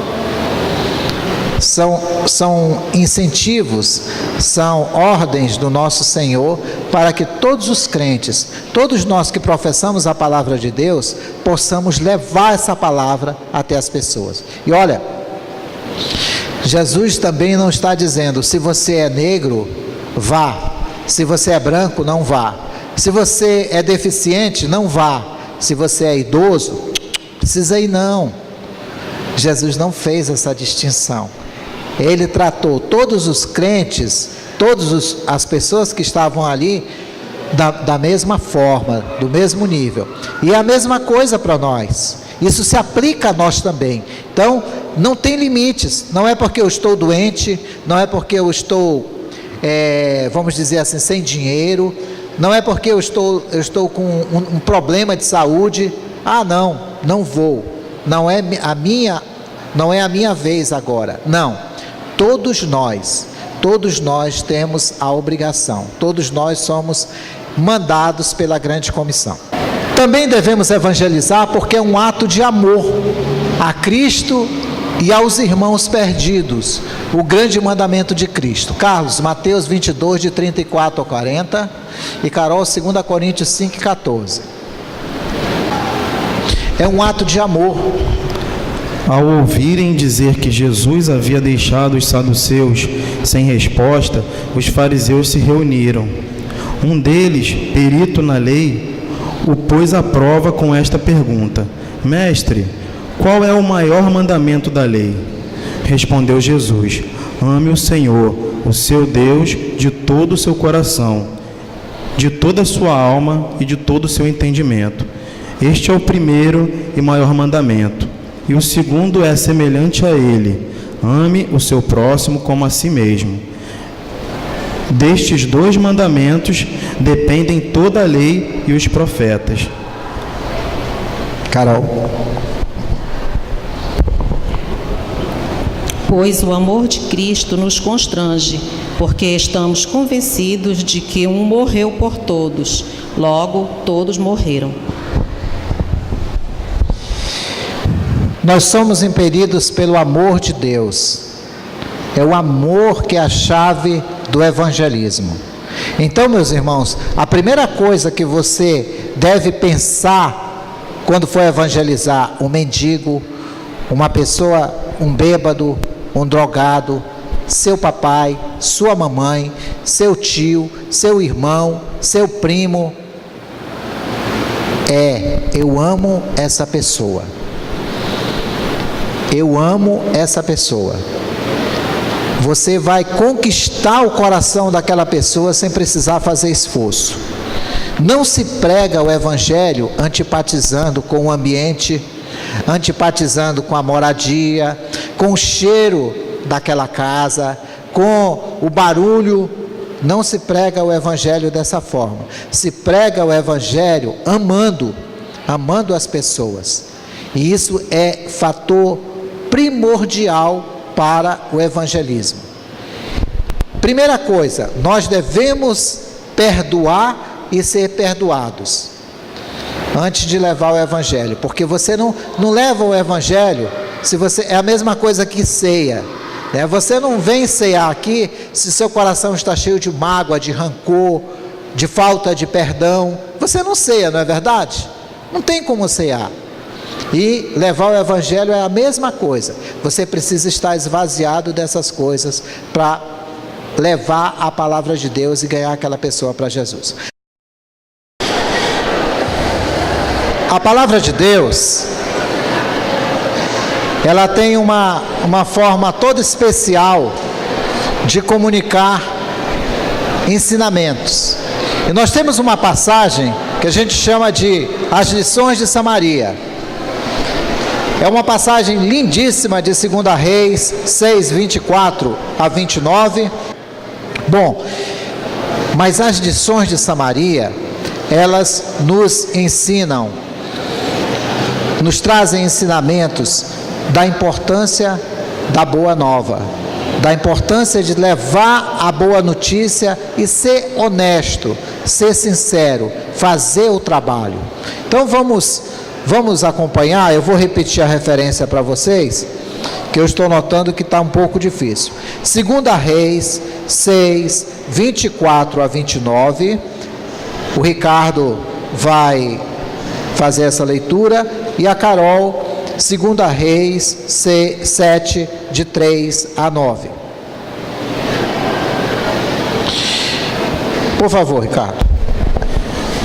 São incentivos, são ordens do nosso Senhor para que todos os crentes, todos nós que professamos a palavra de Deus, possamos levar essa palavra até as pessoas. E olha, Jesus também não está dizendo: se você é negro, vá. Se você é branco, não vá. Se você é deficiente, não vá. Se você é idoso, precisa ir não. Jesus não fez essa distinção. Ele tratou todos os crentes, todas as pessoas que estavam ali da mesma forma, do mesmo nível. E é a mesma coisa para nós. Isso se aplica a nós também. Então, não tem limites. Não é porque eu estou doente, não é porque eu estou, vamos dizer assim, sem dinheiro, não é porque eu estou com um problema de saúde. Ah, não vou. Não é a minha vez agora. Não. Todos nós temos a obrigação, todos nós somos mandados pela grande comissão. Também devemos evangelizar porque é um ato de amor a Cristo e aos irmãos perdidos, o grande mandamento de Cristo. Carlos, Mateus 22, de 34 a 40, e Carol, 2 Coríntios 5, 14. É um ato de amor. Ao ouvirem dizer que Jesus havia deixado os saduceus sem resposta, os fariseus se reuniram. Um deles, perito na lei, o pôs à prova com esta pergunta: Mestre, qual é o maior mandamento da lei? Respondeu Jesus: Ame o Senhor, o seu Deus, de todo o seu coração, de toda a sua alma e de todo o seu entendimento. Este é o primeiro e maior mandamento. E o segundo é semelhante a ele: ame o seu próximo como a si mesmo. Destes dois mandamentos dependem toda a lei e os profetas. Carol. Pois o amor de Cristo nos constrange, porque estamos convencidos de que um morreu por todos, logo todos morreram. Nós somos impelidos pelo amor de Deus. É o amor que é a chave do evangelismo. Então, meus irmãos, a primeira coisa que você deve pensar quando for evangelizar um mendigo, uma pessoa, um bêbado, um drogado, seu papai, sua mamãe, seu tio, seu irmão, seu primo, eu amo essa pessoa. Eu amo essa pessoa. Você vai conquistar o coração daquela pessoa sem precisar fazer esforço. Não se prega o evangelho antipatizando com o ambiente, antipatizando com a moradia, com o cheiro daquela casa, com o barulho. Não se prega o evangelho dessa forma. Se prega o evangelho amando as pessoas. E isso é fator primordial para o evangelismo. Primeira coisa, nós devemos perdoar e ser perdoados antes de levar o evangelho, porque você não leva o evangelho se você é a mesma coisa que ceia, né? Você não vem cear aqui se seu coração está cheio de mágoa, de rancor, de falta de perdão. Você não ceia, não é verdade? Não tem como cear. E levar o evangelho é a mesma coisa. Você precisa estar esvaziado dessas coisas para levar a palavra de Deus e ganhar aquela pessoa para Jesus. A palavra de Deus, ela tem uma forma toda especial de comunicar ensinamentos. E nós temos uma passagem que a gente chama de As Lições de Samaria. É uma passagem lindíssima de 2 Reis 6, 24 a 29. Bom, mas as lições de Samaria, elas nos ensinam, nos trazem ensinamentos da importância da boa nova, da importância de levar a boa notícia e ser honesto, ser sincero, fazer o trabalho. Então vamos acompanhar. Eu vou repetir a referência para vocês, que eu estou notando que está um pouco difícil. 2 Reis 6, 24 a 29. O Ricardo vai fazer essa leitura e a Carol, 2 Reis 7, de 3 a 9. Por favor, Ricardo.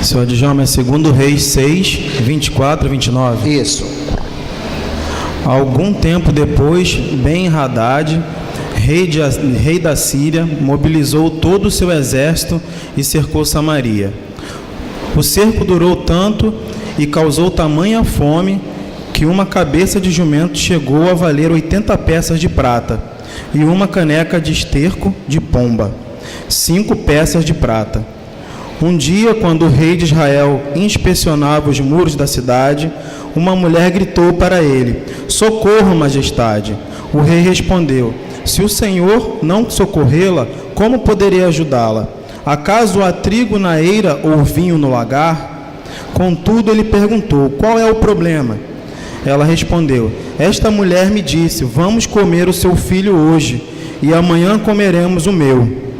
Senhor Djalma, é 2 Reis 6, 24 a 29. Isso. Algum tempo depois, Ben-Hadad, rei da Síria, mobilizou todo o seu exército e cercou Samaria. O cerco durou tanto e causou tamanha fome que uma cabeça de jumento chegou a valer 80 peças de prata e uma caneca de esterco de pomba, 5 peças de prata. Um dia, quando o rei de Israel inspecionava os muros da cidade, uma mulher gritou para ele: "Socorro, majestade!" O rei respondeu: "Se o Senhor não socorrê-la, como poderei ajudá-la? Acaso há trigo na eira ou vinho no lagar?" Contudo, ele perguntou: "Qual é o problema?" Ela respondeu: "Esta mulher me disse: vamos comer o seu filho hoje, e amanhã comeremos o meu.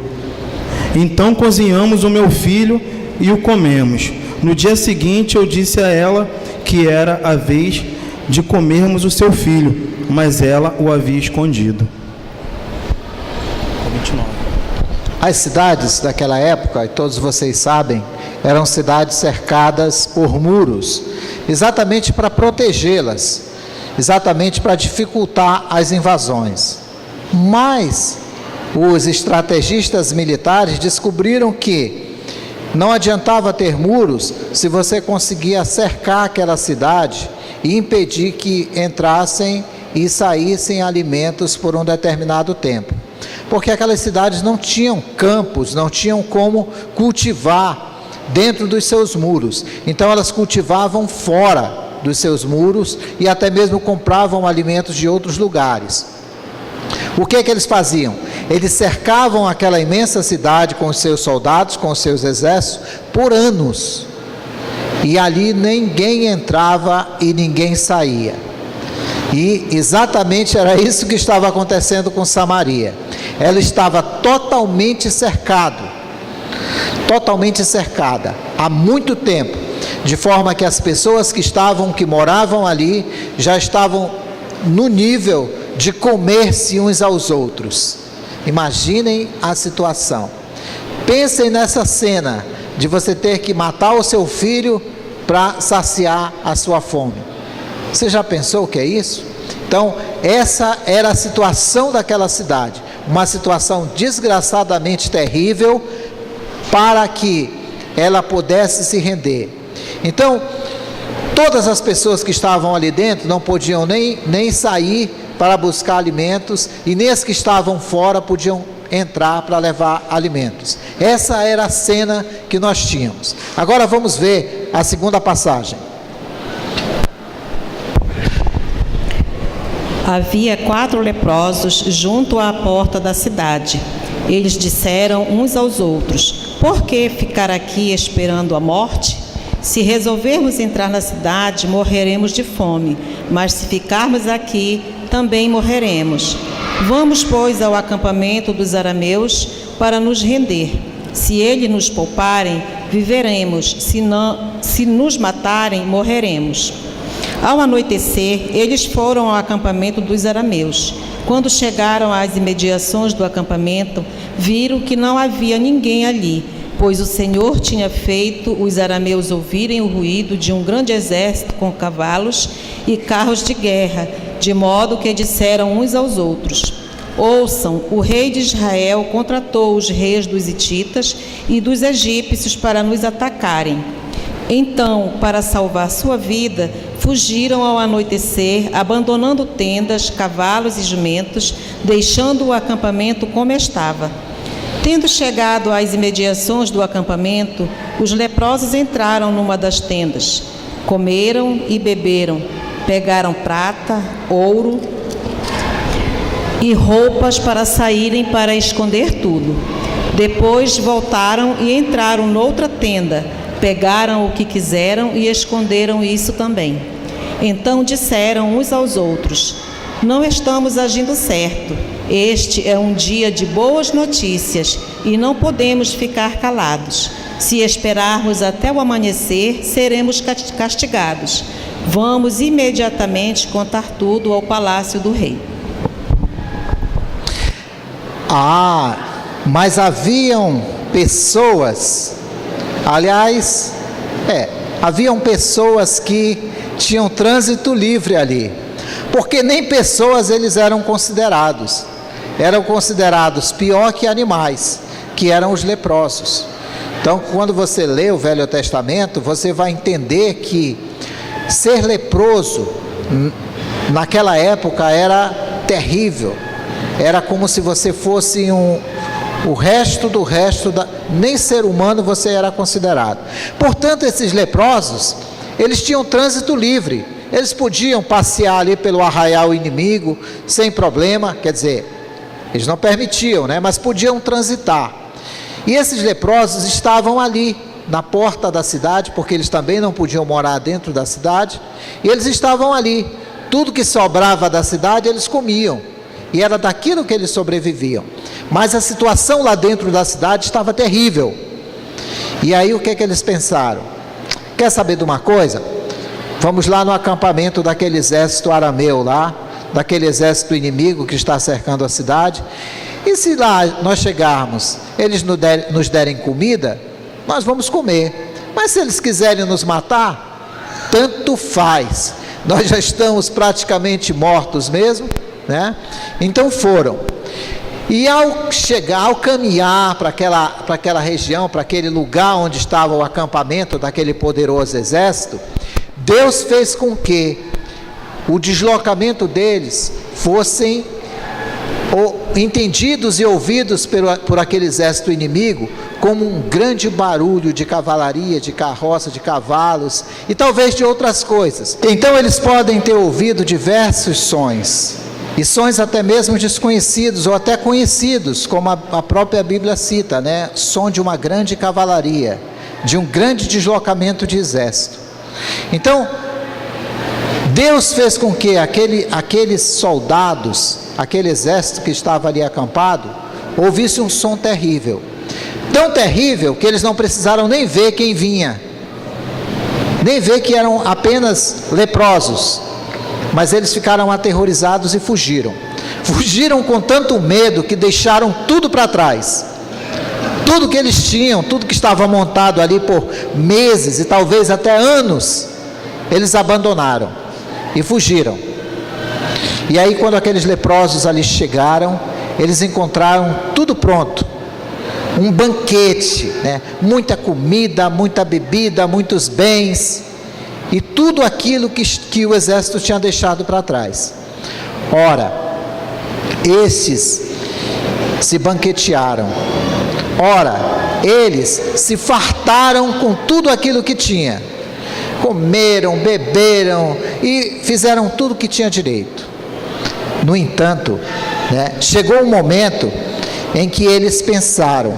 Então cozinhamos o meu filho e o comemos. No dia seguinte eu disse a ela que era a vez de comermos o seu filho, mas ela o havia escondido." 29. As cidades daquela época, e todos vocês sabem, Eram cidades cercadas por muros, exatamente para protegê-las, exatamente para dificultar as invasões. Mas os estrategistas militares descobriram que não adiantava ter muros se você conseguia cercar aquela cidade e impedir que entrassem e saíssem alimentos por um determinado tempo. Porque aquelas cidades não tinham campos, não tinham como cultivar dentro dos seus muros. Então elas cultivavam fora dos seus muros e até mesmo compravam alimentos de outros lugares. O que eles faziam? Eles cercavam aquela imensa cidade com os seus soldados, com os seus exércitos, por anos. E ali ninguém entrava e ninguém saía. E exatamente era isso que estava acontecendo com Samaria. Ela estava totalmente cercada há muito tempo, de forma que as pessoas que moravam ali já estavam no nível de comer-se uns aos outros. Imaginem a situação. Pensem nessa cena de você ter que matar o seu filho para saciar a sua fome. Você já pensou o que é isso? Então, essa era a situação daquela cidade, uma situação desgraçadamente terrível, para que ela pudesse se render. Então, todas as pessoas que estavam ali dentro não podiam nem sair para buscar alimentos, e nem as que estavam fora podiam entrar para levar alimentos. Essa era a cena que nós tínhamos. Agora vamos ver a segunda passagem. Havia 4 leprosos junto à porta da cidade. Eles disseram uns aos outros: por que ficar aqui esperando a morte? Se resolvermos entrar na cidade, morreremos de fome, mas se ficarmos aqui, também morreremos. Vamos, pois, ao acampamento dos arameus para nos render. Se eles nos pouparem, viveremos, se nos matarem, morreremos. Ao anoitecer, eles foram ao acampamento dos arameus. Quando chegaram às imediações do acampamento, viram que não havia ninguém ali, pois o Senhor tinha feito os arameus ouvirem o ruído de um grande exército com cavalos e carros de guerra, de modo que disseram uns aos outros: ouçam, o rei de Israel contratou os reis dos hititas e dos egípcios para nos atacarem. Então, para salvar sua vida, fugiram ao anoitecer, abandonando tendas, cavalos e jumentos, deixando o acampamento como estava. Tendo chegado às imediações do acampamento, os leprosos entraram numa das tendas, comeram e beberam, pegaram prata, ouro e roupas para saírem para esconder tudo. Depois voltaram e entraram noutra tenda, pegaram o que quiseram e esconderam isso também. Então disseram uns aos outros: não estamos agindo certo. Este é um dia de boas notícias e não podemos ficar calados. Se esperarmos até o amanhecer, seremos castigados. Vamos imediatamente contar tudo ao palácio do rei. Mas haviam pessoas, haviam pessoas que tinham trânsito livre ali, porque nem pessoas eles eram considerados pior que animais, que eram os leprosos. Então, quando você lê o Velho Testamento, você vai entender que ser leproso naquela época era terrível, era como se você fosse o resto do resto, nem ser humano você era considerado. Portanto, esses leprosos, eles tinham trânsito livre, eles podiam passear ali pelo arraial inimigo, sem problema, quer dizer, eles não permitiam, mas podiam transitar. E esses leprosos estavam ali, na porta da cidade, porque eles também não podiam morar dentro da cidade, e eles estavam ali, tudo que sobrava da cidade eles comiam, e era daquilo que eles sobreviviam. Mas a situação lá dentro da cidade estava terrível. E aí o que eles pensaram? Quer saber de uma coisa? Vamos lá no acampamento daquele exército arameu lá, daquele exército inimigo que está cercando a cidade, e se lá nós chegarmos, eles nos derem comida, nós vamos comer. Mas se eles quiserem nos matar, tanto faz. Nós já estamos praticamente mortos mesmo, né? Então foram. E ao caminhar para aquela região, para aquele lugar onde estava o acampamento daquele poderoso exército, Deus fez com que o deslocamento deles fossem entendidos e ouvidos por aquele exército inimigo como um grande barulho de cavalaria, de carroça, de cavalos e talvez de outras coisas. Então eles podem ter ouvido diversos sons, e sons até mesmo desconhecidos ou até conhecidos, como a própria Bíblia cita, né? Som de uma grande cavalaria, de um grande deslocamento de exército. Então Deus fez com que aqueles soldados, aquele exército que estava ali acampado, ouvisse um som terrível. Tão terrível que eles não precisaram nem ver quem vinha, nem ver que eram apenas leprosos, mas eles ficaram aterrorizados e fugiram. Fugiram com tanto medo que deixaram tudo para trás. Tudo que eles tinham, tudo que estava montado ali por meses e talvez até anos, eles abandonaram e fugiram. E aí, quando aqueles leprosos ali chegaram, eles encontraram tudo pronto, um banquete, né? Muita comida, muita bebida, muitos bens, e tudo aquilo que o exército tinha deixado para trás. Ora, esses se banquetearam, ora, eles se fartaram com tudo aquilo que tinha, comeram, beberam e fizeram tudo o que tinha direito. No entanto, né, chegou um momento em que eles pensaram: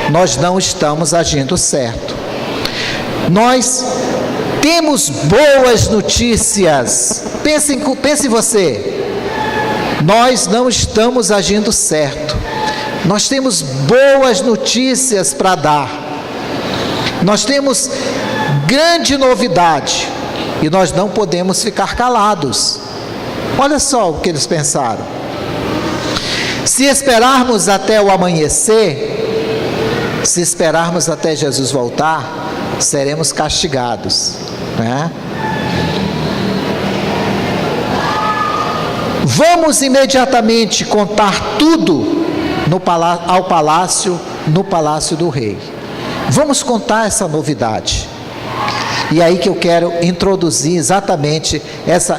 nós não estamos agindo certo. Nós temos boas notícias. Pense você, nós não estamos agindo certo. Nós temos boas notícias para dar. Nós temos grande novidade e nós não podemos ficar calados. Olha só o que eles pensaram: se esperarmos até o amanhecer, se esperarmos até Jesus voltar, seremos castigados, né? Vamos imediatamente contar tudo ao palácio, no palácio do rei. Vamos contar essa novidade. E aí que eu quero introduzir exatamente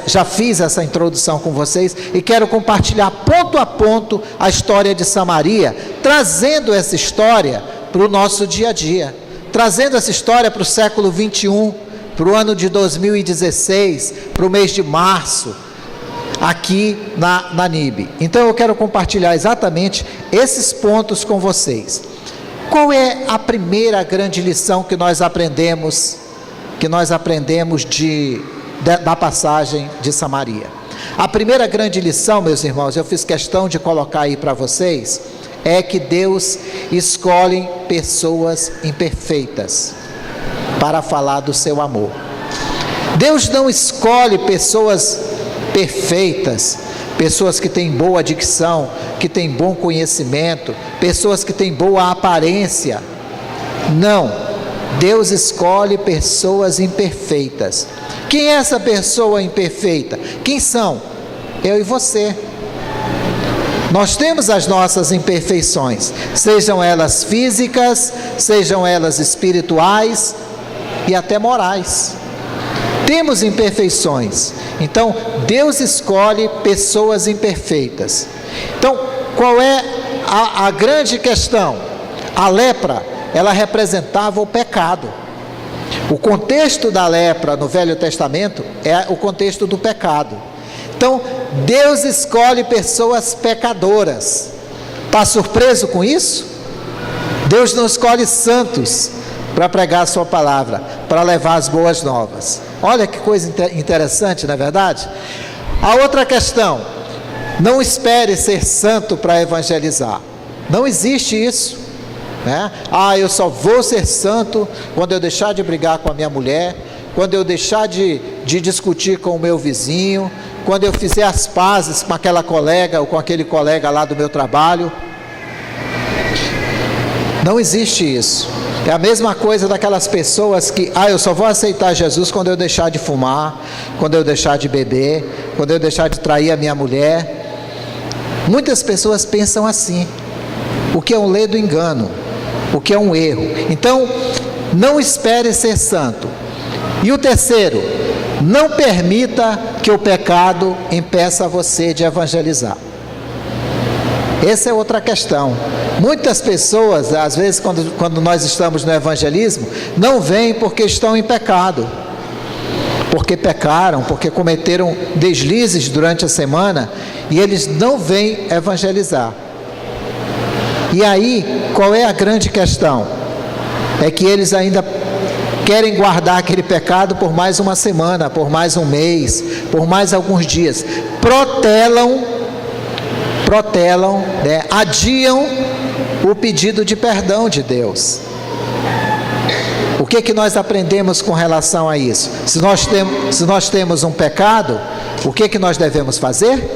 já fiz essa introdução com vocês e quero compartilhar ponto a ponto a história de Samaria, trazendo essa história para o nosso dia a dia, trazendo essa história para o século 21, para o ano de 2016, para o mês de março, aqui na NIB. Então eu quero compartilhar exatamente esses pontos com vocês. Qual é a primeira grande lição que nós aprendemos da passagem de Samaria? A primeira grande lição, meus irmãos, eu fiz questão de colocar aí para vocês, é que Deus escolhe pessoas imperfeitas para falar do seu amor. Deus não escolhe pessoas perfeitas, pessoas que têm boa dicção, que têm bom conhecimento, pessoas que têm boa aparência. Não, Deus escolhe pessoas imperfeitas. Quem é essa pessoa imperfeita? Quem são? Eu e você. Nós temos as nossas imperfeições, sejam elas físicas, sejam elas espirituais e até morais. Temos imperfeições. Então, Deus escolhe pessoas imperfeitas. Então, qual é a grande questão? A lepra, ela representava o pecado. O contexto da lepra no Velho Testamento é o contexto do pecado. Então, Deus escolhe pessoas pecadoras. Está surpreso com isso? Deus não escolhe santos para pregar a sua palavra, para levar as boas novas. Olha que coisa interessante, não é verdade? A outra questão: não espere ser santo para evangelizar. Não existe isso, né? Eu só vou ser santo quando eu deixar de brigar com a minha mulher, quando eu deixar de discutir com o meu vizinho, quando eu fizer as pazes com aquela colega ou com aquele colega lá do meu trabalho. Não existe isso. É a mesma coisa daquelas pessoas que, eu só vou aceitar Jesus quando eu deixar de fumar, quando eu deixar de beber, quando eu deixar de trair a minha mulher. Muitas pessoas pensam assim, o que é um ledo engano, o que é um erro. Então, não espere ser santo. E o terceiro, não permita que o pecado impeça você de evangelizar. Essa é outra questão. Muitas pessoas, às vezes, quando nós estamos no evangelismo, não vêm porque estão em pecado, porque pecaram, porque cometeram deslizes durante a semana, e eles não vêm evangelizar. E aí, qual é a grande questão? É que eles ainda querem guardar aquele pecado por mais uma semana, por mais um mês, por mais alguns dias. Protelam, né? Adiam o pedido de perdão de Deus. O que nós aprendemos com relação a isso? Se nós temos um pecado, o que nós devemos fazer?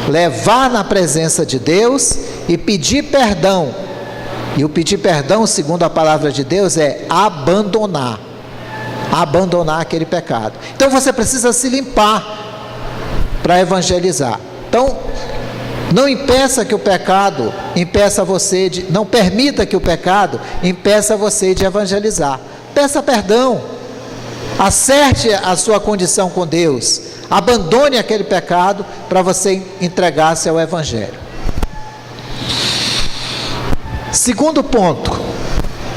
Levar na presença de Deus e pedir perdão. E o pedir perdão, segundo a palavra de Deus, é abandonar aquele pecado. Então você precisa se limpar para evangelizar. Então, não impeça que o pecado impeça você de, não permita que o pecado impeça você de evangelizar. Peça perdão, acerte a sua condição com Deus, abandone aquele pecado para você entregar-se ao Evangelho. Segundo ponto,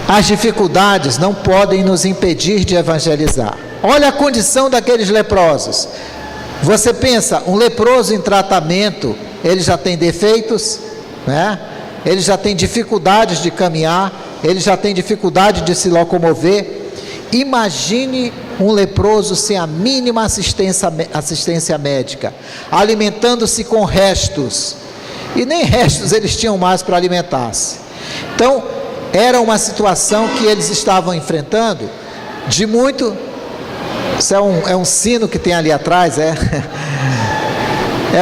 as dificuldades não podem nos impedir de evangelizar. Olha a condição daqueles leprosos. Você pensa, um leproso em tratamento, ele já tem defeitos, né? Ele já tem dificuldades de caminhar, ele já tem dificuldade de se locomover. Imagine um leproso sem a mínima assistência médica, alimentando-se com restos, e nem restos eles tinham mais para alimentar-se. Então, era uma situação que eles estavam enfrentando de muito... Isso é um sino que tem ali atrás, é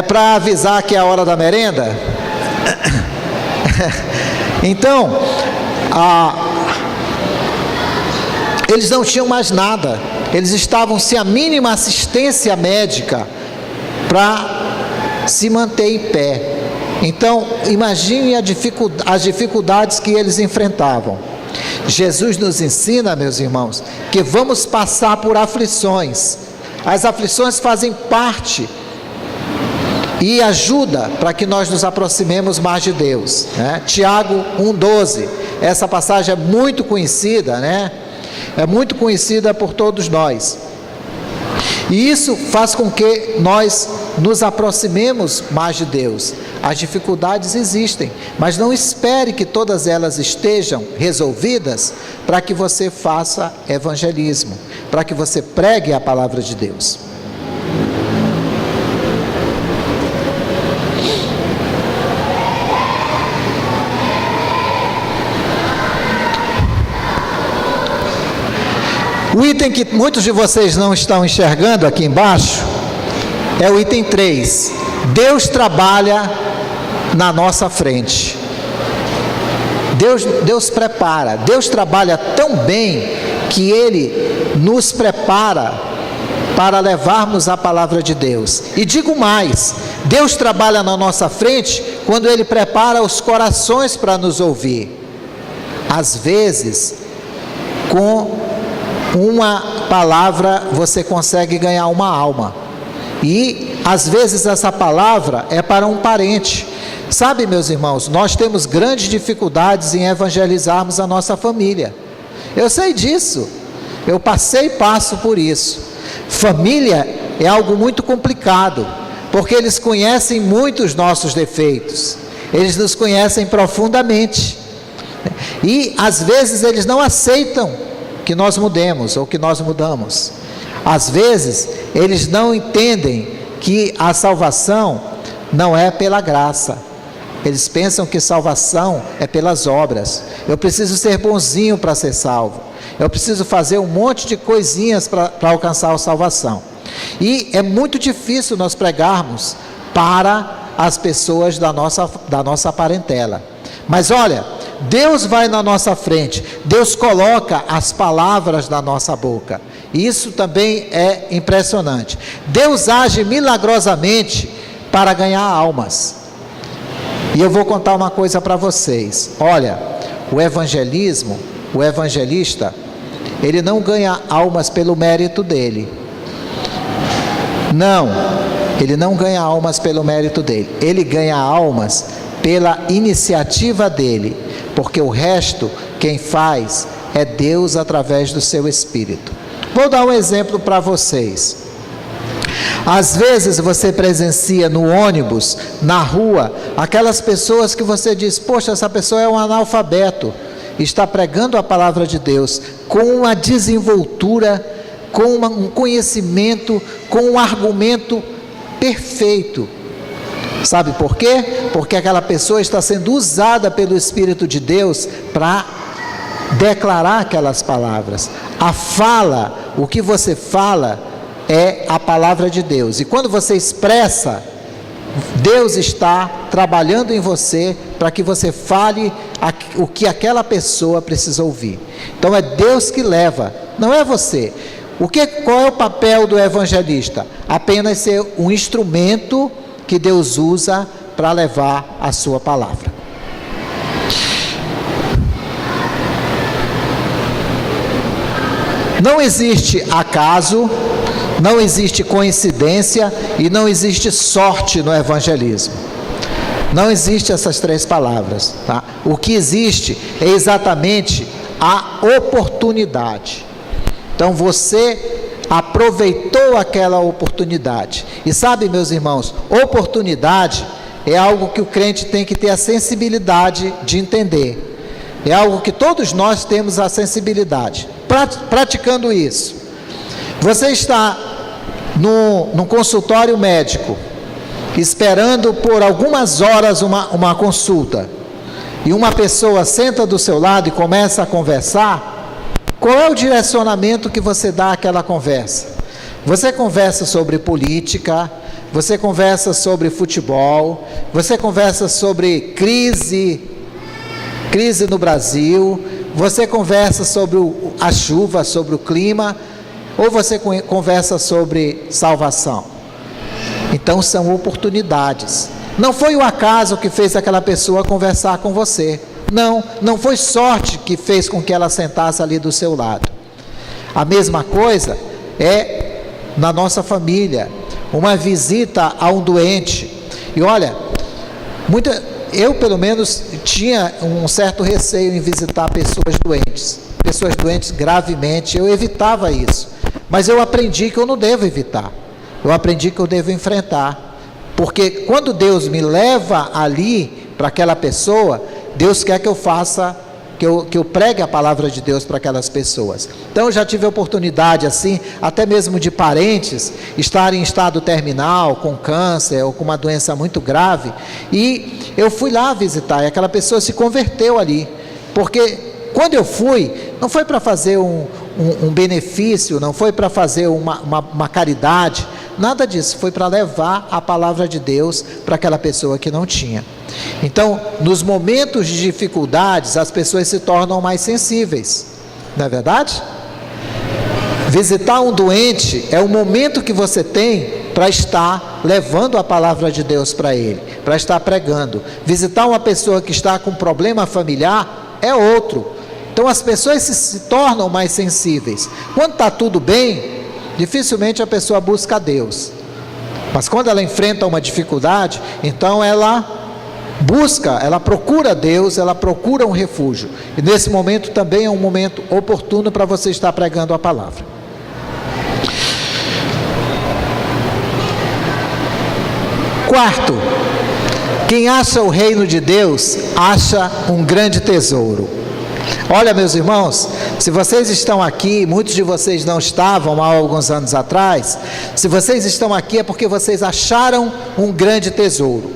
para avisar que é a hora da merenda. Então, eles não tinham mais nada, eles estavam sem a mínima assistência médica para se manter em pé. Então, imagine as dificuldades que eles enfrentavam. Jesus nos ensina, meus irmãos, que vamos passar por aflições. As aflições fazem parte e ajuda para que nós nos aproximemos mais de Deus, né? Tiago 1,12, essa passagem é muito conhecida, né? É muito conhecida por todos nós. E isso faz com que nós nos aproximemos mais de Deus. As dificuldades existem, mas não espere que todas elas estejam resolvidas para que você faça evangelismo, para que você pregue a palavra de Deus. O item que muitos de vocês não estão enxergando aqui embaixo é o item 3. Deus trabalha na nossa frente. Deus prepara. Deus trabalha tão bem que Ele nos prepara para levarmos a palavra de Deus. E digo mais, Deus trabalha na nossa frente quando Ele prepara os corações para nos ouvir. Às vezes, com uma palavra você consegue ganhar uma alma, e às vezes essa palavra é para um parente. Sabe, meus irmãos, nós temos grandes dificuldades em evangelizarmos a nossa família. Eu sei disso, eu passei e passo por isso. Família é algo muito complicado, porque eles conhecem muito os nossos defeitos, eles nos conhecem profundamente, e às vezes eles não aceitam que nós mudemos ou que nós mudamos. Às vezes eles não entendem que a salvação não é pela graça. Eles pensam que salvação é pelas obras. Eu preciso ser bonzinho para ser salvo. Eu preciso fazer um monte de coisinhas para alcançar a salvação. E é muito difícil nós pregarmos para as pessoas da nossa parentela. Mas olha, Deus vai na nossa frente, Deus coloca as palavras na nossa boca. Isso também é impressionante. Deus age milagrosamente para ganhar almas. E eu vou contar uma coisa para vocês. Olha, o evangelista, ele não ganha almas pelo mérito dele. Não, ele não ganha almas pelo mérito dele. Ele ganha almas pela iniciativa dele, porque o resto, quem faz, é Deus através do seu Espírito. Vou dar um exemplo para vocês. Às vezes você presencia no ônibus, na rua, aquelas pessoas que você diz: poxa, essa pessoa é um analfabeto, está pregando a palavra de Deus com uma desenvoltura, com um conhecimento, com um argumento perfeito. Sabe por quê? Porque aquela pessoa está sendo usada pelo Espírito de Deus para declarar aquelas palavras. A fala, o que você fala é a palavra de Deus. E quando você expressa, Deus está trabalhando em você para que você fale o que aquela pessoa precisa ouvir. Então é Deus que leva, não é você. Qual é o papel do evangelista? Apenas ser um instrumento que Deus usa para levar a sua palavra. Não existe acaso, não existe coincidência e não existe sorte no evangelismo. Não existe essas três palavras, tá? O que existe é exatamente a oportunidade. Então você aproveitou aquela oportunidade. E sabe, meus irmãos, oportunidade é algo que o crente tem que ter a sensibilidade de entender. É algo que todos nós temos a sensibilidade. Praticando isso, você está no consultório médico, esperando por algumas horas uma consulta, e uma pessoa senta do seu lado e começa a conversar. Qual é o direcionamento que você dá àquela conversa? Você conversa sobre política, você conversa sobre futebol, você conversa sobre crise no Brasil, você conversa sobre a chuva, sobre o clima, ou você conversa sobre salvação? Então são oportunidades. Não foi o acaso que fez aquela pessoa conversar com você. Não foi sorte que fez com que ela sentasse ali do seu lado. A mesma coisa é na nossa família, uma visita a um doente. E olha, eu pelo menos tinha um certo receio em visitar pessoas doentes gravemente. Eu evitava isso, mas eu aprendi que eu não devo evitar, eu aprendi que eu devo enfrentar, porque quando Deus me leva ali para aquela pessoa, Deus quer que eu faça, que eu pregue a palavra de Deus para aquelas pessoas. Então eu já tive a oportunidade assim, até mesmo de parentes estarem em estado terminal, com câncer ou com uma doença muito grave, e eu fui lá visitar, e aquela pessoa se converteu ali, porque quando eu fui, não foi para fazer um benefício, não foi para fazer uma caridade, nada disso, foi para levar a palavra de Deus para aquela pessoa que não tinha. Então, nos momentos de dificuldades, as pessoas se tornam mais sensíveis, não é verdade? Visitar um doente é o momento que você tem para estar levando a palavra de Deus para ele, para estar pregando. Visitar uma pessoa que está com problema familiar é outro. Então as pessoas se tornam mais sensíveis. Quando está tudo bem, dificilmente a pessoa busca a Deus. Mas quando ela enfrenta uma dificuldade, então ela procura Deus, ela procura um refúgio. E nesse momento também é um momento oportuno para você estar pregando a palavra. Quarto, quem acha o reino de Deus, acha um grande tesouro. Olha, meus irmãos, se vocês estão aqui, muitos de vocês não estavam há alguns anos atrás, se vocês estão aqui é porque vocês acharam um grande tesouro.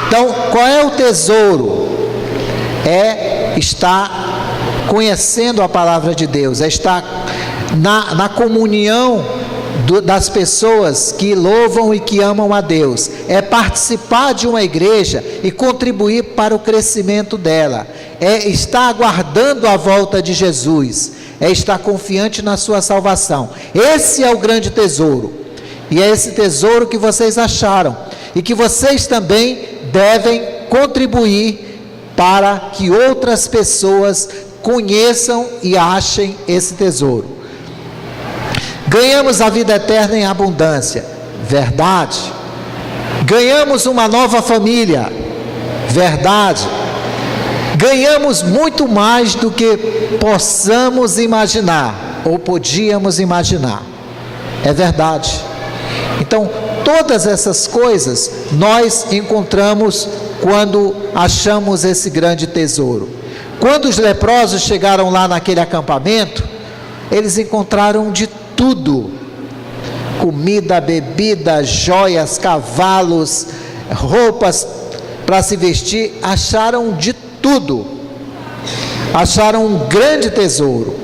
Então, qual é o tesouro? É estar conhecendo a palavra de Deus, é estar na comunhão das pessoas que louvam e que amam a Deus é participar de uma igreja e contribuir para o crescimento dela, é estar aguardando a volta de Jesus, é estar confiante na sua salvação. Esse é o grande tesouro, e é esse tesouro que vocês acharam, e que vocês também devem contribuir para que outras pessoas conheçam e achem esse tesouro. Ganhamos a vida eterna em abundância, verdade. Ganhamos uma nova família, verdade. Ganhamos muito mais do que possamos imaginar, ou podíamos imaginar, é verdade. Então, todas essas coisas nós encontramos quando achamos esse grande tesouro. Quando os leprosos chegaram lá naquele acampamento, eles encontraram de tudo: comida, bebida, joias, cavalos, roupas para se vestir, acharam de tudo, acharam um grande tesouro.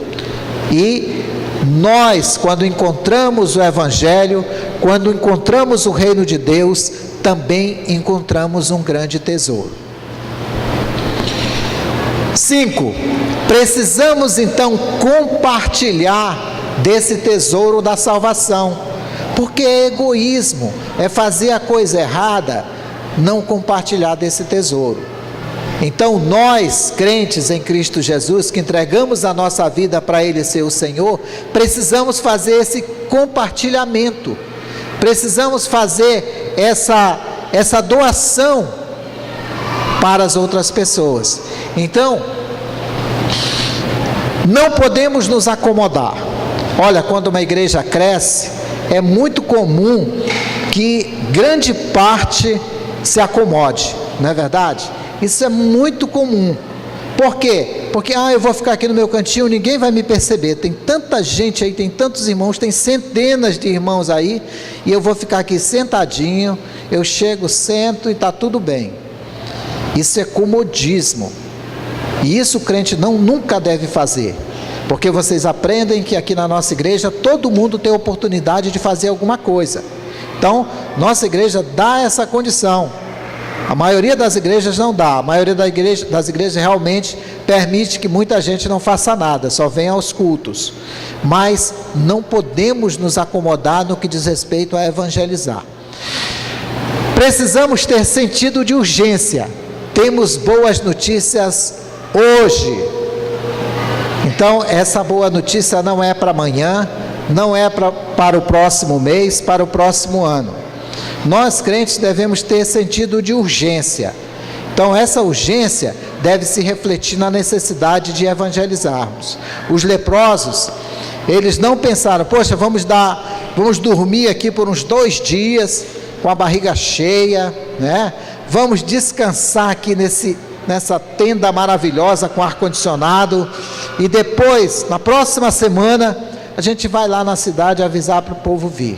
E nós, quando encontramos o Evangelho, quando encontramos o reino de Deus, também encontramos um grande tesouro. 5. Precisamos então compartilhar desse tesouro da salvação, porque é egoísmo, é fazer a coisa errada, não compartilhar desse tesouro. Então nós, crentes em Cristo Jesus, que entregamos a nossa vida para Ele ser o Senhor, precisamos fazer esse compartilhamento, precisamos fazer essa doação para as outras pessoas. Então, não podemos nos acomodar. Olha, quando uma igreja cresce, é muito comum que grande parte se acomode, não é verdade? Isso é muito comum. Por quê? Porque, eu vou ficar aqui no meu cantinho, ninguém vai me perceber. Tem tanta gente aí, tem tantos irmãos, tem centenas de irmãos aí, e eu vou ficar aqui sentadinho, eu chego, sento e está tudo bem. Isso é comodismo. E isso o crente nunca deve fazer. Porque vocês aprendem que aqui na nossa igreja todo mundo tem oportunidade de fazer alguma coisa. Então, nossa igreja dá essa condição. A maioria das igrejas não dá. A maioria das igrejas realmente permite que muita gente não faça nada, só venha aos cultos. Mas não podemos nos acomodar no que diz respeito a evangelizar. Precisamos ter sentido de urgência. Temos boas notícias hoje. Então, essa boa notícia não é para amanhã, não é para o próximo mês, para o próximo ano. Nós, crentes, devemos ter sentido de urgência. Então, essa urgência deve se refletir na necessidade de evangelizarmos. Os leprosos, eles não pensaram, poxa, vamos dormir aqui por uns 2 dias, com a barriga cheia, né? Vamos descansar aqui nessa tenda maravilhosa com ar-condicionado, e depois, na próxima semana, a gente vai lá na cidade avisar para o povo vir.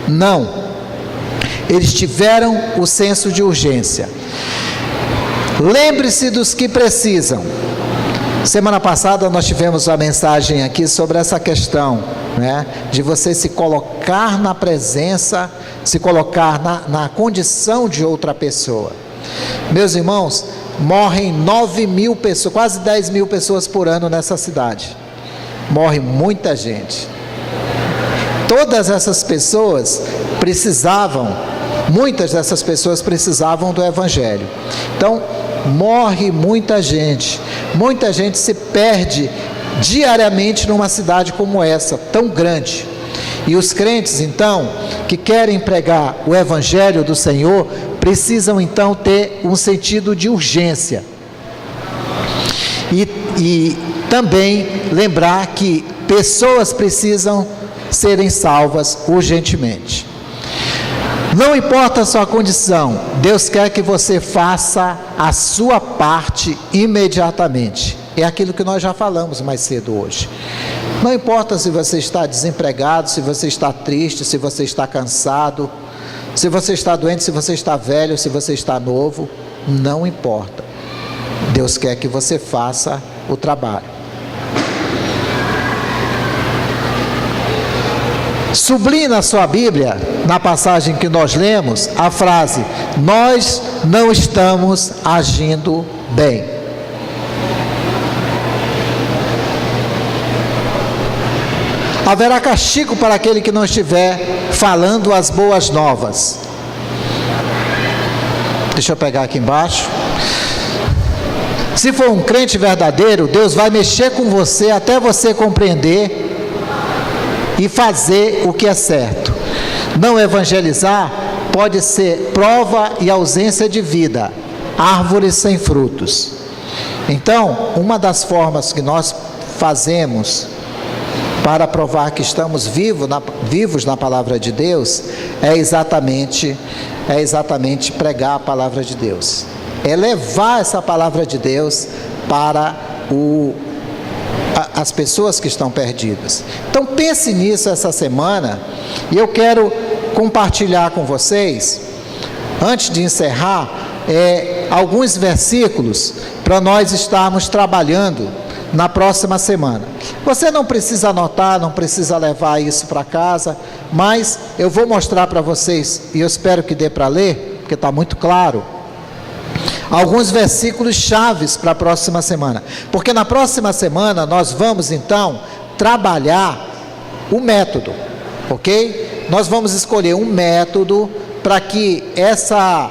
Não, eles tiveram o senso de urgência. Lembre-se dos que precisam. Semana passada nós tivemos uma mensagem aqui sobre essa questão, né, de você se colocar na presença, se colocar na condição de outra pessoa. Meus irmãos, morrem 9.000 pessoas, quase 10.000 pessoas por ano nessa cidade. Morre muita gente. Todas essas pessoas muitas dessas pessoas precisavam do Evangelho. Então, morre muita gente se perde diariamente numa cidade como essa, tão grande. E os crentes, então, que querem pregar o Evangelho do Senhor, precisam então ter um sentido de urgência. E também lembrar que pessoas precisam serem salvas urgentemente. Não importa a sua condição, Deus quer que você faça a sua parte imediatamente. É aquilo que nós já falamos mais cedo hoje. Não importa se você está desempregado, se você está triste, se você está cansado, se você está doente, se você está velho, se você está novo, não importa. Deus quer que você faça o trabalho. Sublinhe na sua Bíblia, na passagem que nós lemos, a frase: nós não estamos agindo bem. Haverá castigo para aquele que não estiver falando as boas novas. Deixa eu pegar aqui embaixo. Se for um crente verdadeiro, Deus vai mexer com você até você compreender e fazer o que é certo. Não evangelizar pode ser prova e ausência de vida, árvores sem frutos. Então, uma das formas que nós fazemos para provar que estamos vivos na palavra de Deus é exatamente pregar a palavra de Deus, é levar essa palavra de Deus para as pessoas que estão perdidas. Então pense nisso essa semana, e eu quero compartilhar com vocês, antes de encerrar, alguns versículos para nós estarmos trabalhando na próxima semana. Você não precisa anotar, não precisa levar isso para casa, mas eu vou mostrar para vocês, e eu espero que dê para ler, porque está muito claro, alguns versículos chaves para a próxima semana, porque na próxima semana nós vamos então trabalhar o método, ok? Nós vamos escolher um método para que essa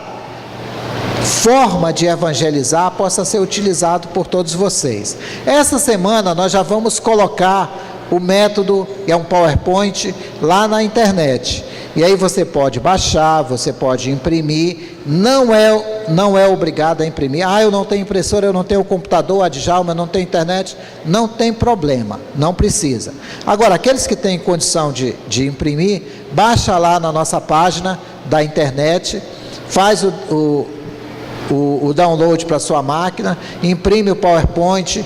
forma de evangelizar possa ser utilizado por todos vocês. Essa semana nós já vamos colocar o método, é um PowerPoint, lá na internet. E aí você pode baixar, você pode imprimir, não é obrigado a imprimir. Eu não tenho impressora, eu não tenho computador, a Djalma, eu não tenho internet, não tem problema, não precisa. Agora, aqueles que têm condição de imprimir, baixa lá na nossa página da internet, faz o download para sua máquina, imprime o PowerPoint,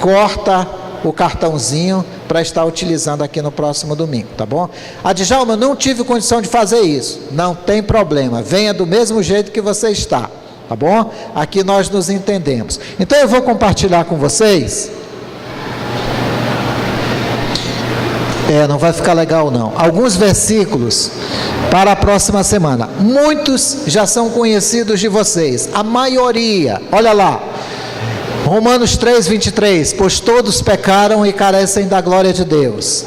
corta o cartãozinho para estar utilizando aqui no próximo domingo, tá bom? Djalma, eu não tive condição de fazer isso. Não tem problema, venha do mesmo jeito que você está, tá bom? Aqui nós nos entendemos. Então eu vou compartilhar com vocês. Não vai ficar legal não. Alguns versículos para a próxima semana. Muitos já são conhecidos de vocês. A maioria, olha lá. Romanos 3:23, pois todos pecaram e carecem da glória de Deus.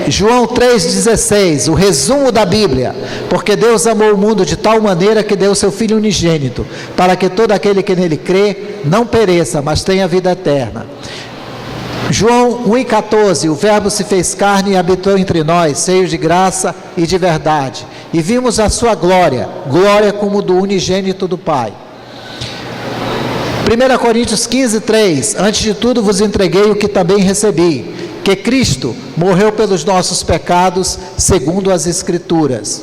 João 3,16, o resumo da Bíblia, porque Deus amou o mundo de tal maneira que deu seu Filho unigênito, para que todo aquele que nele crê não pereça, mas tenha vida eterna. João 1,14, o Verbo se fez carne e habitou entre nós, cheio de graça e de verdade, e vimos a sua glória, glória como do unigênito do Pai. 1 Coríntios 15:3, antes de tudo vos entreguei o que também recebi, que Cristo morreu pelos nossos pecados, segundo as Escrituras.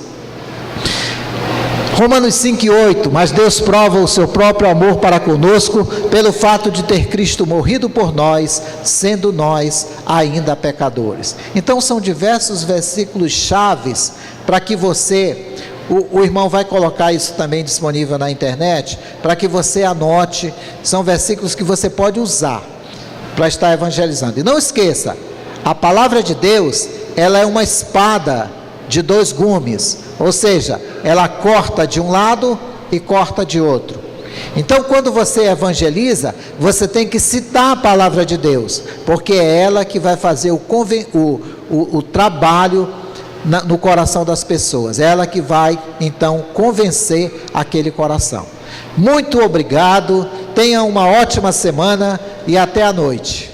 Romanos 5:8, mas Deus prova o seu próprio amor para conosco, pelo fato de ter Cristo morrido por nós, sendo nós ainda pecadores. Então são diversos versículos chaves para que você... O irmão vai colocar isso também disponível na internet, para que você anote. São versículos que você pode usar para estar evangelizando. E não esqueça, a palavra de Deus, ela é uma espada de dois gumes, ou seja, ela corta de um lado e corta de outro. Então, quando você evangeliza, você tem que citar a palavra de Deus, porque é ela que vai fazer o trabalho no coração das pessoas. É ela que vai então convencer aquele coração. Muito obrigado, tenha uma ótima semana e até a noite.